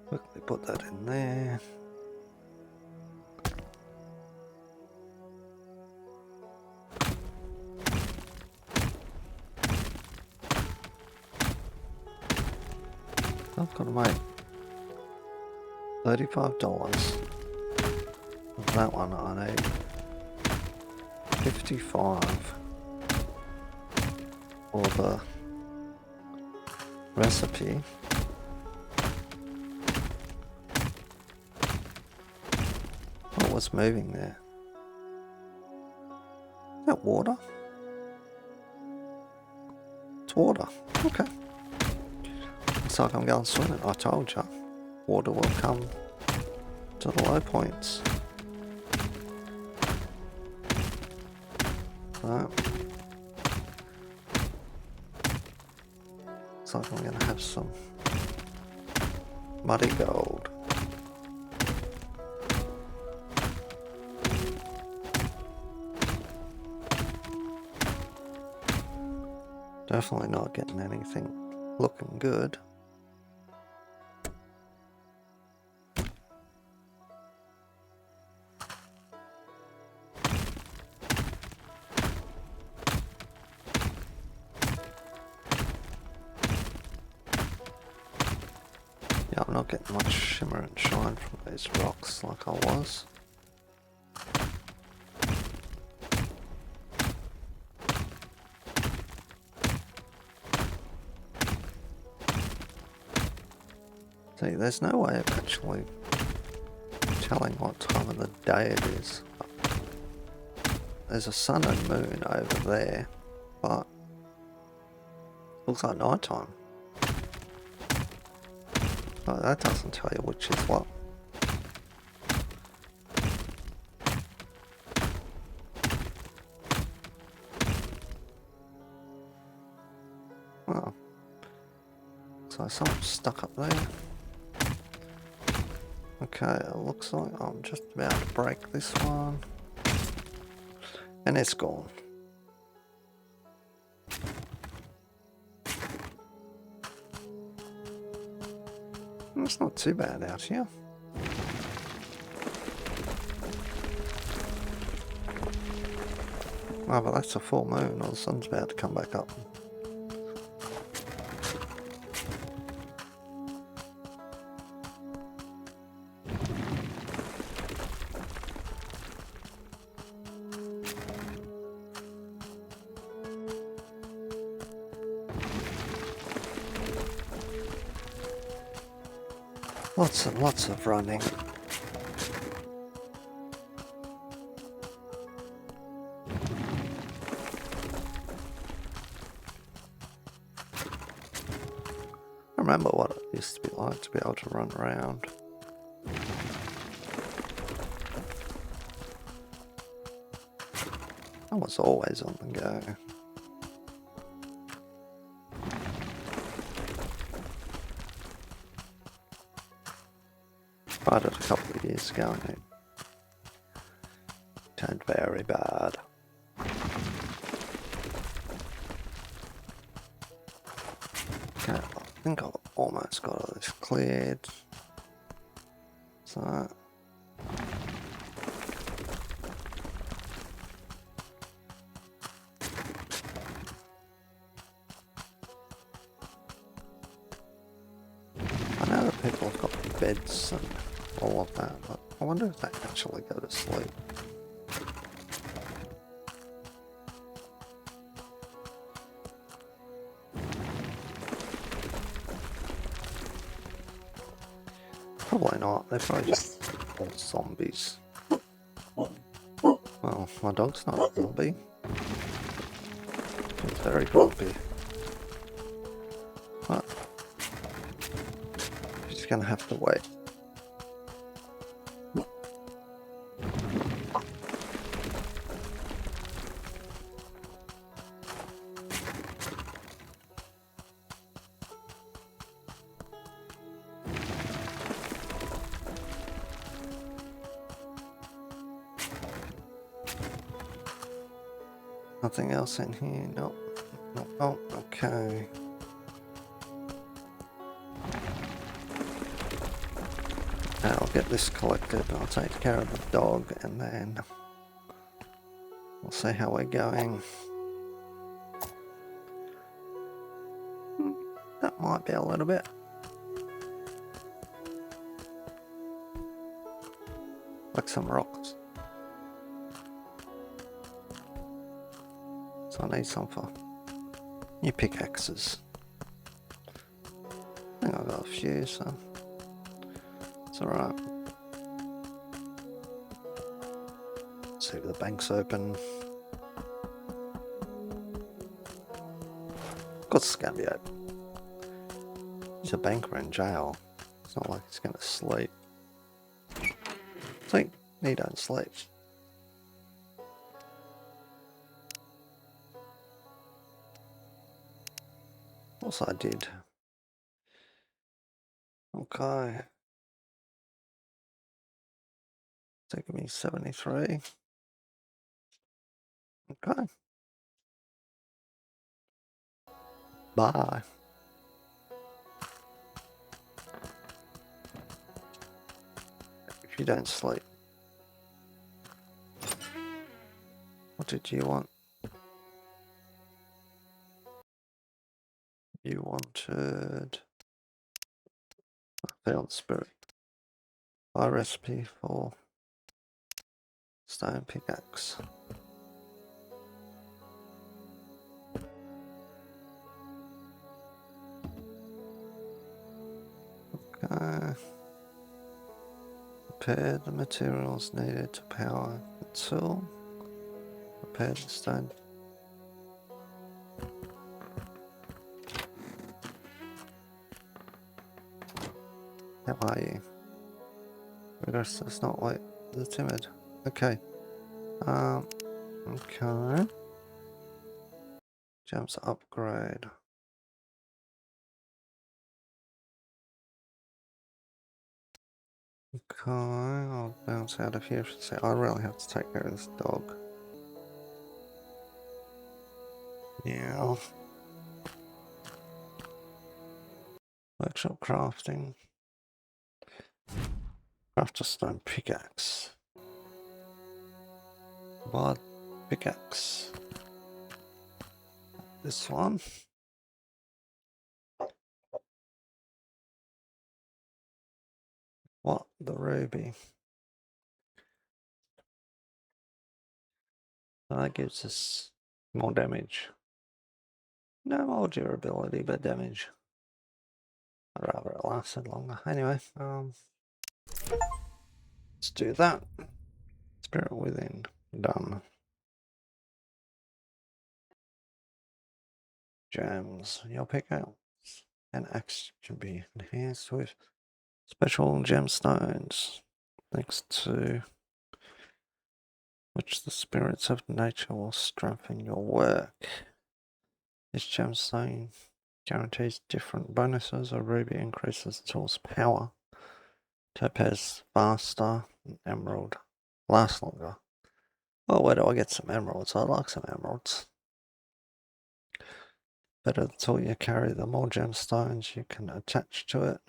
Quickly put that in there. I've got to make $35. That one I need 55 for the recipe. What was moving there? Is that water? It's There's water. Okay. Looks like I'm going swimming. I told you. Water will come to the low points. So, looks like I'm going to have some muddy gold. Definitely not getting anything looking good. Yeah, I'm not getting much shimmer and shine from these rocks like I was. See, there's no way of actually telling what time of the day it is. There's a sun and moon over there, but it looks like night time. Oh, that doesn't tell you which is what. Oh. So something's stuck up there. Okay, it looks like I'm just about to break this one. And it's gone. It's not too bad out here. Oh, but that's a full moon, or the sun's about to come back up. Lots and lots of running. I remember what it used to be like to be able to run around. I was always on the go. Tried it a couple of years ago and it turned very bad. Okay, I think I've almost got all this cleared. So I know that people have got beds and all of that, but I wonder if they actually go to sleep. Probably not, they're probably just all zombies. Well, my dog's not a zombie. It's very grumpy. But she's gonna have to wait. Nothing else in here? Nope. Nope. Oh, okay. I'll get this collected, I'll take care of the dog, and then we'll see how we're going. That might be a little bit. Like some rocks. So I need some for new pickaxes. I think I've got a few, so it's alright. See if the bank's open. Got else is going to be open. He's a banker in jail. It's not like he's going to sleep. See, he don't sleep. Of course I did. Okay. Taking me 73. Okay. Bye. If you don't sleep. What did you want? You wanted failed spirit. Buy recipe for stone pickaxe. Okay. Prepare the materials needed to power the tool. Prepare the stone. How are you? Regress does not wait. The timid. Okay. Okay. Gems upgrade. Okay, I'll bounce out of here. So I really have to take care of this dog. Yeah. Workshop crafting. Craft a stone pickaxe. What pickaxe? This one. What? The ruby. That gives us more damage. No more durability, but damage. I'd rather it lasted longer. Anyway, let's do that. Spirit within. Done. Gems. Your pickaxe and axe can be enhanced with special gemstones. Thanks to which the spirits of nature will strengthen your work. This gemstone guarantees different bonuses. A ruby increases the tool's power. Topaz faster. And emerald lasts longer. Oh, where do I get some emeralds? I'd like some emeralds. Better the tool you carry, the more gemstones you can attach to it.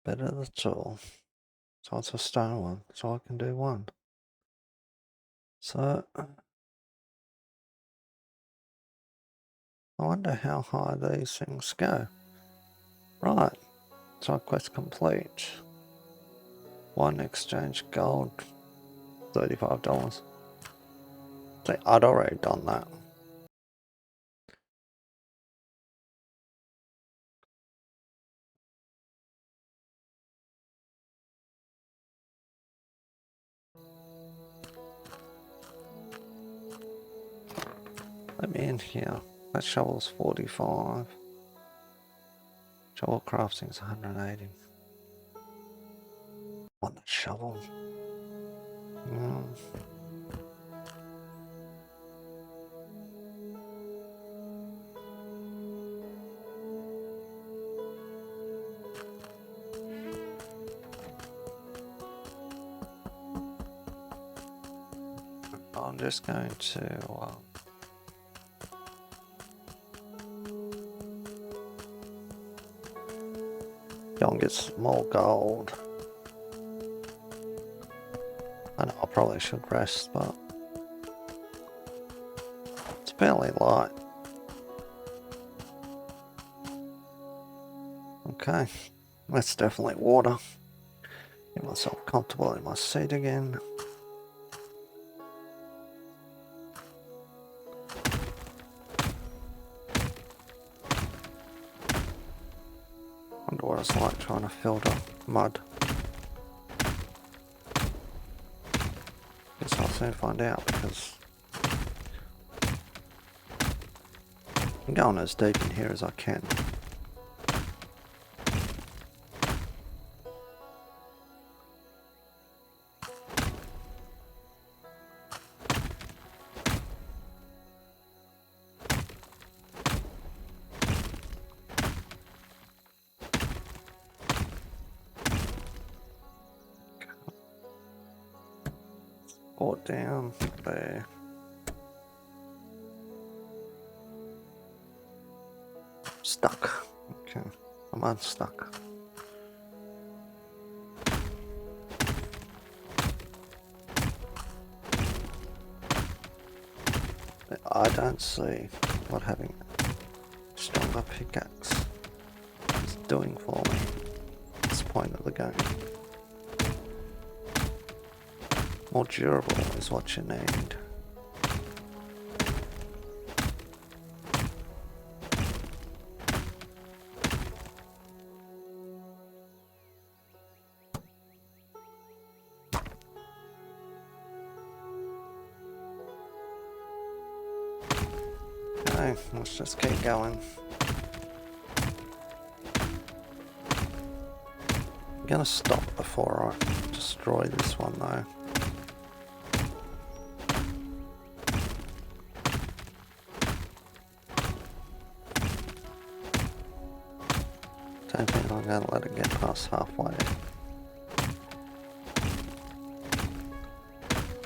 Better the tool. So it's a stone one, so I can do one. So I wonder how high these things go. Right, side quest complete. One exchange gold, $35. See, I'd already done that. Let me in here. That shovel's 45. Shovel crafting's 180. Want that shovel? I'm just going to go and get some more gold. I know I probably should rest, but it's fairly light. Okay, that's definitely water. Get myself comfortable in my seat again. Wonder what it's like trying to filter mud. Guess I'll soon find out because I'm going as deep in here as I can. Or down there. Stuck. Okay, I'm unstuck. I don't see what having a stronger pickaxe is doing for me at this point of the game. More durable is what you need. Okay, let's just keep going. I'm gonna stop before I destroy this one though. Don't think I'm gonna let it get past halfway.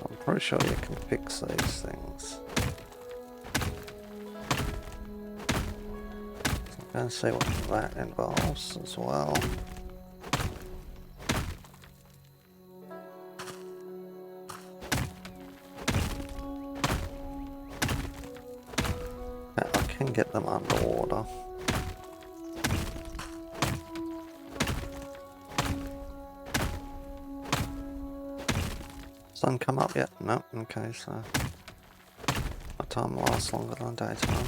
I'm pretty sure you can fix these things. So I'm gonna see what that involves as well. I can get them underwater. Sun come up yet? No. Okay, so my time lasts longer than daytime.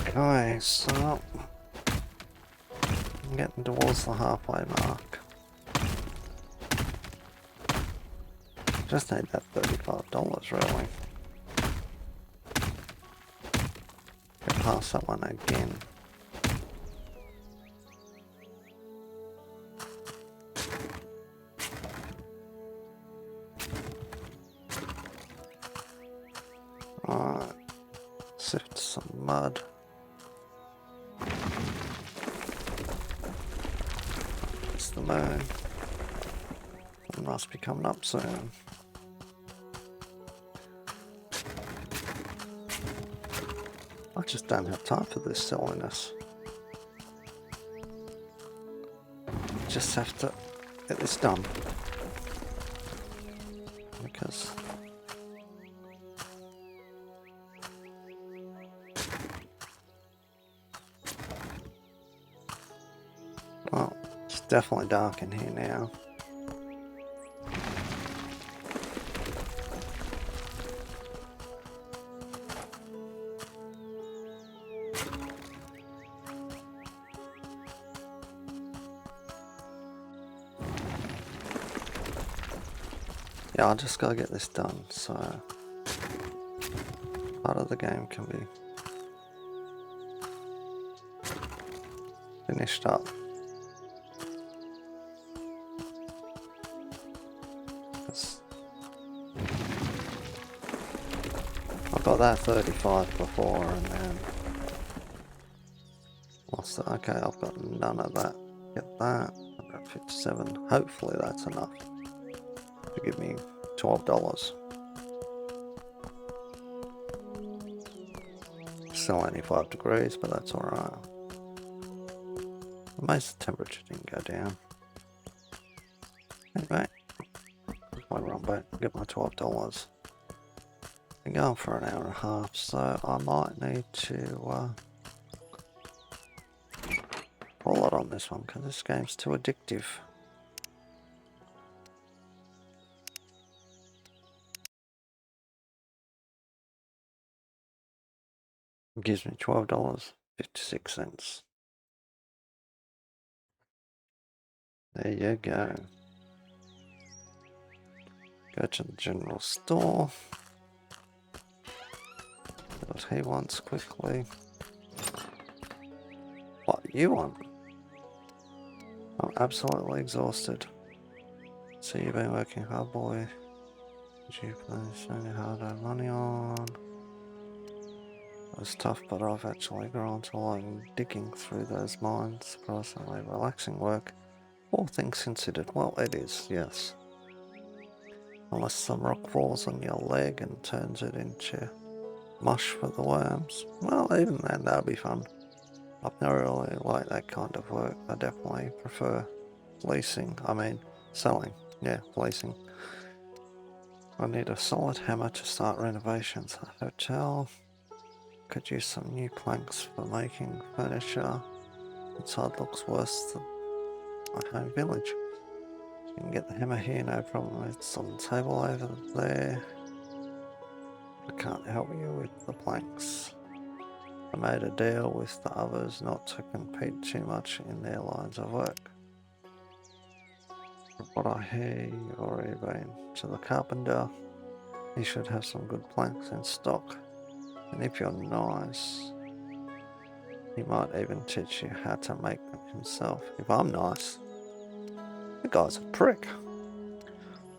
Okay, so I'm getting towards the halfway mark. Just need that $35 really. Get past that one again. Alright, sift some mud. It's the moon. It must be coming up soon. I just don't have time for this silliness. Just have to get this done. Because well, it's definitely dark in here now. Yeah, I just gotta get this done, so part of the game can be finished up. I got that 35 before and then lost it. Okay, I've got none of that. Get that. I've got 57. Hopefully that's enough to give me $12. Still only 5 degrees, but that's alright. Amazed the temperature didn't go down. Anyway, I'll run back and get my $12. Been going for an hour and a half, so I might need to pull it on this one because this game's too addictive. It gives me $12.56. There you go. Go to the general store. Do what he wants quickly. What you want? I'm absolutely exhausted. So you've been working hard, boy. Did you finish any hard-earned money on? It was tough, but I've actually grown to like digging through those mines. Surprisingly relaxing work. All things considered. Well, it is, yes. Unless some rock falls on your leg and turns it into mush for the worms. Well, even then, that'll be fun. I've never really liked that kind of work. I definitely prefer selling. Yeah, leasing. I need a solid hammer to start renovations. A hotel. Could use some new planks for making furniture. Inside looks worse than my home village. You can get the hammer here, no problem. It's on the table over there. I can't help you with the planks. I made a deal with the others not to compete too much in their lines of work. From what I hear, you've already been to the carpenter. He should have some good planks in stock. And if you're nice, he might even teach you how to make them himself. If I'm nice, the guy's a prick.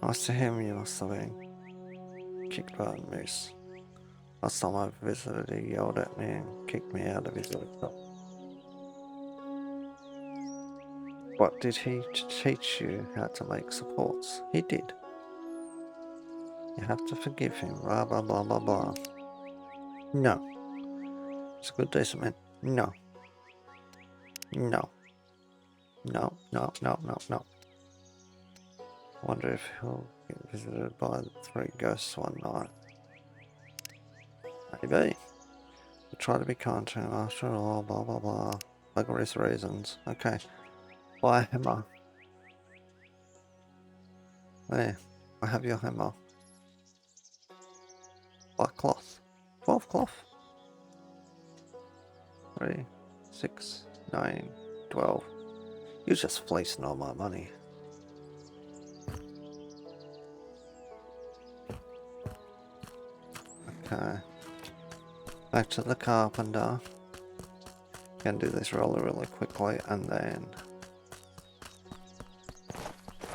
Nice to him, you must have been kicked by a moose. Last time I visited, he yelled at me and kicked me out of his workshop. What, did he teach you how to make supports? He did. You have to forgive him, blah blah blah blah blah. No. He's a good decent man. No. No. No, no, no, no, no. I wonder if he'll get visited by the three ghosts one night. Maybe. But try to be kind to him after all, blah blah blah. Various reasons. Okay. Buy a hammer. There. I have your hammer. Black cloth. 12 cloth. 3, 6, 9, 12. You're just fleecing all my money. Okay. Back to the carpenter. Can do this really quickly, and then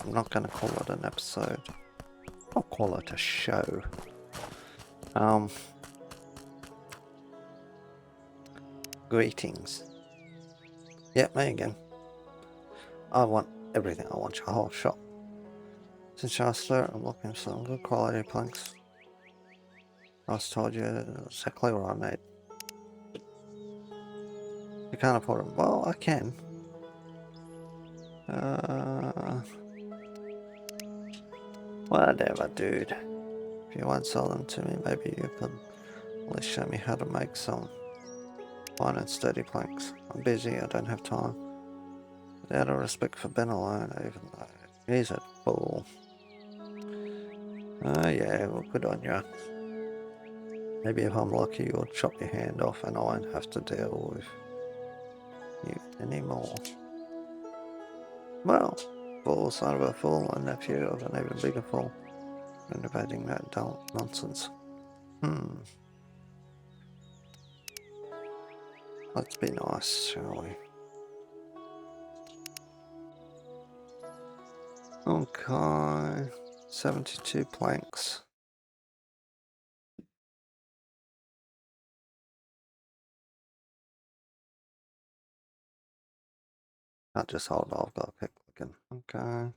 I'm not gonna call it an episode. I'll call it a show. Greetings. Yeah, me again. I want everything. I want your whole shop. Since I started, I'm looking for some good quality planks. I was told you exactly what I need. You can't afford them. Well, I can. Whatever, dude. If you won't sell them to me, maybe you can at least show me how to make some fine and sturdy planks. I'm busy, I don't have time. But out of respect for Ben alone, even though he's a fool. Oh yeah, well, good on you. Maybe if I'm lucky, you'll chop your hand off and I won't have to deal with you anymore. Well, fool, son of a fool, and nephew of an even bigger fool. Renovating that dull nonsense. Let's be nice, shall we? Okay, 72 planks. I'll just hold off, I've got to keep clicking. Okay.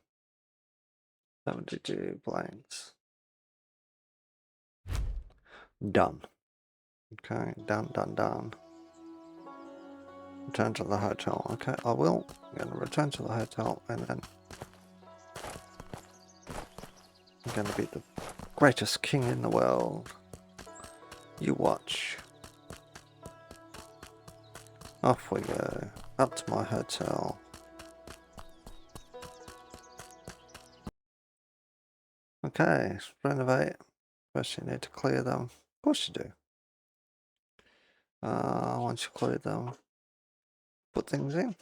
72 planks. Done. Okay, done. Return to the hotel. Okay, I will. I'm going to return to the hotel and then I'm going to be the greatest king in the world. You watch. Off we go. Up to my hotel. Okay, renovate. First you need to clear them. Of course you do. Once you clear them, put things in.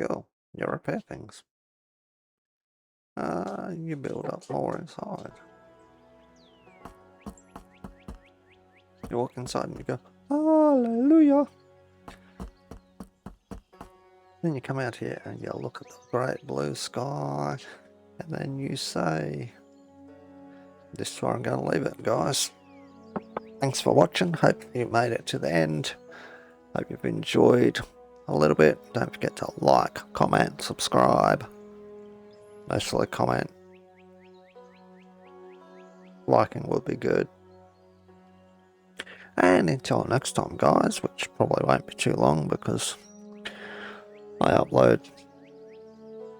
Go. You repair things. You build up more inside. You walk inside and you go, hallelujah. Then you come out here and you look at the great blue sky, and then you say, this is where I'm going to leave it, guys. Thanks for watching. Hope you made it to the end. Hope you've enjoyed a little bit. Don't forget to like, comment, subscribe. Mostly comment. Liking would be good. And until next time, guys, which probably won't be too long because I upload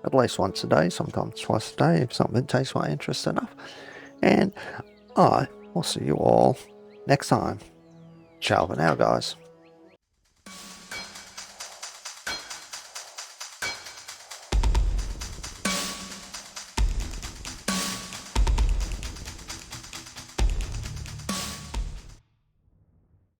at least once a day, sometimes twice a day if something takes my interest enough. And I will see you all next time. Ciao for now, guys.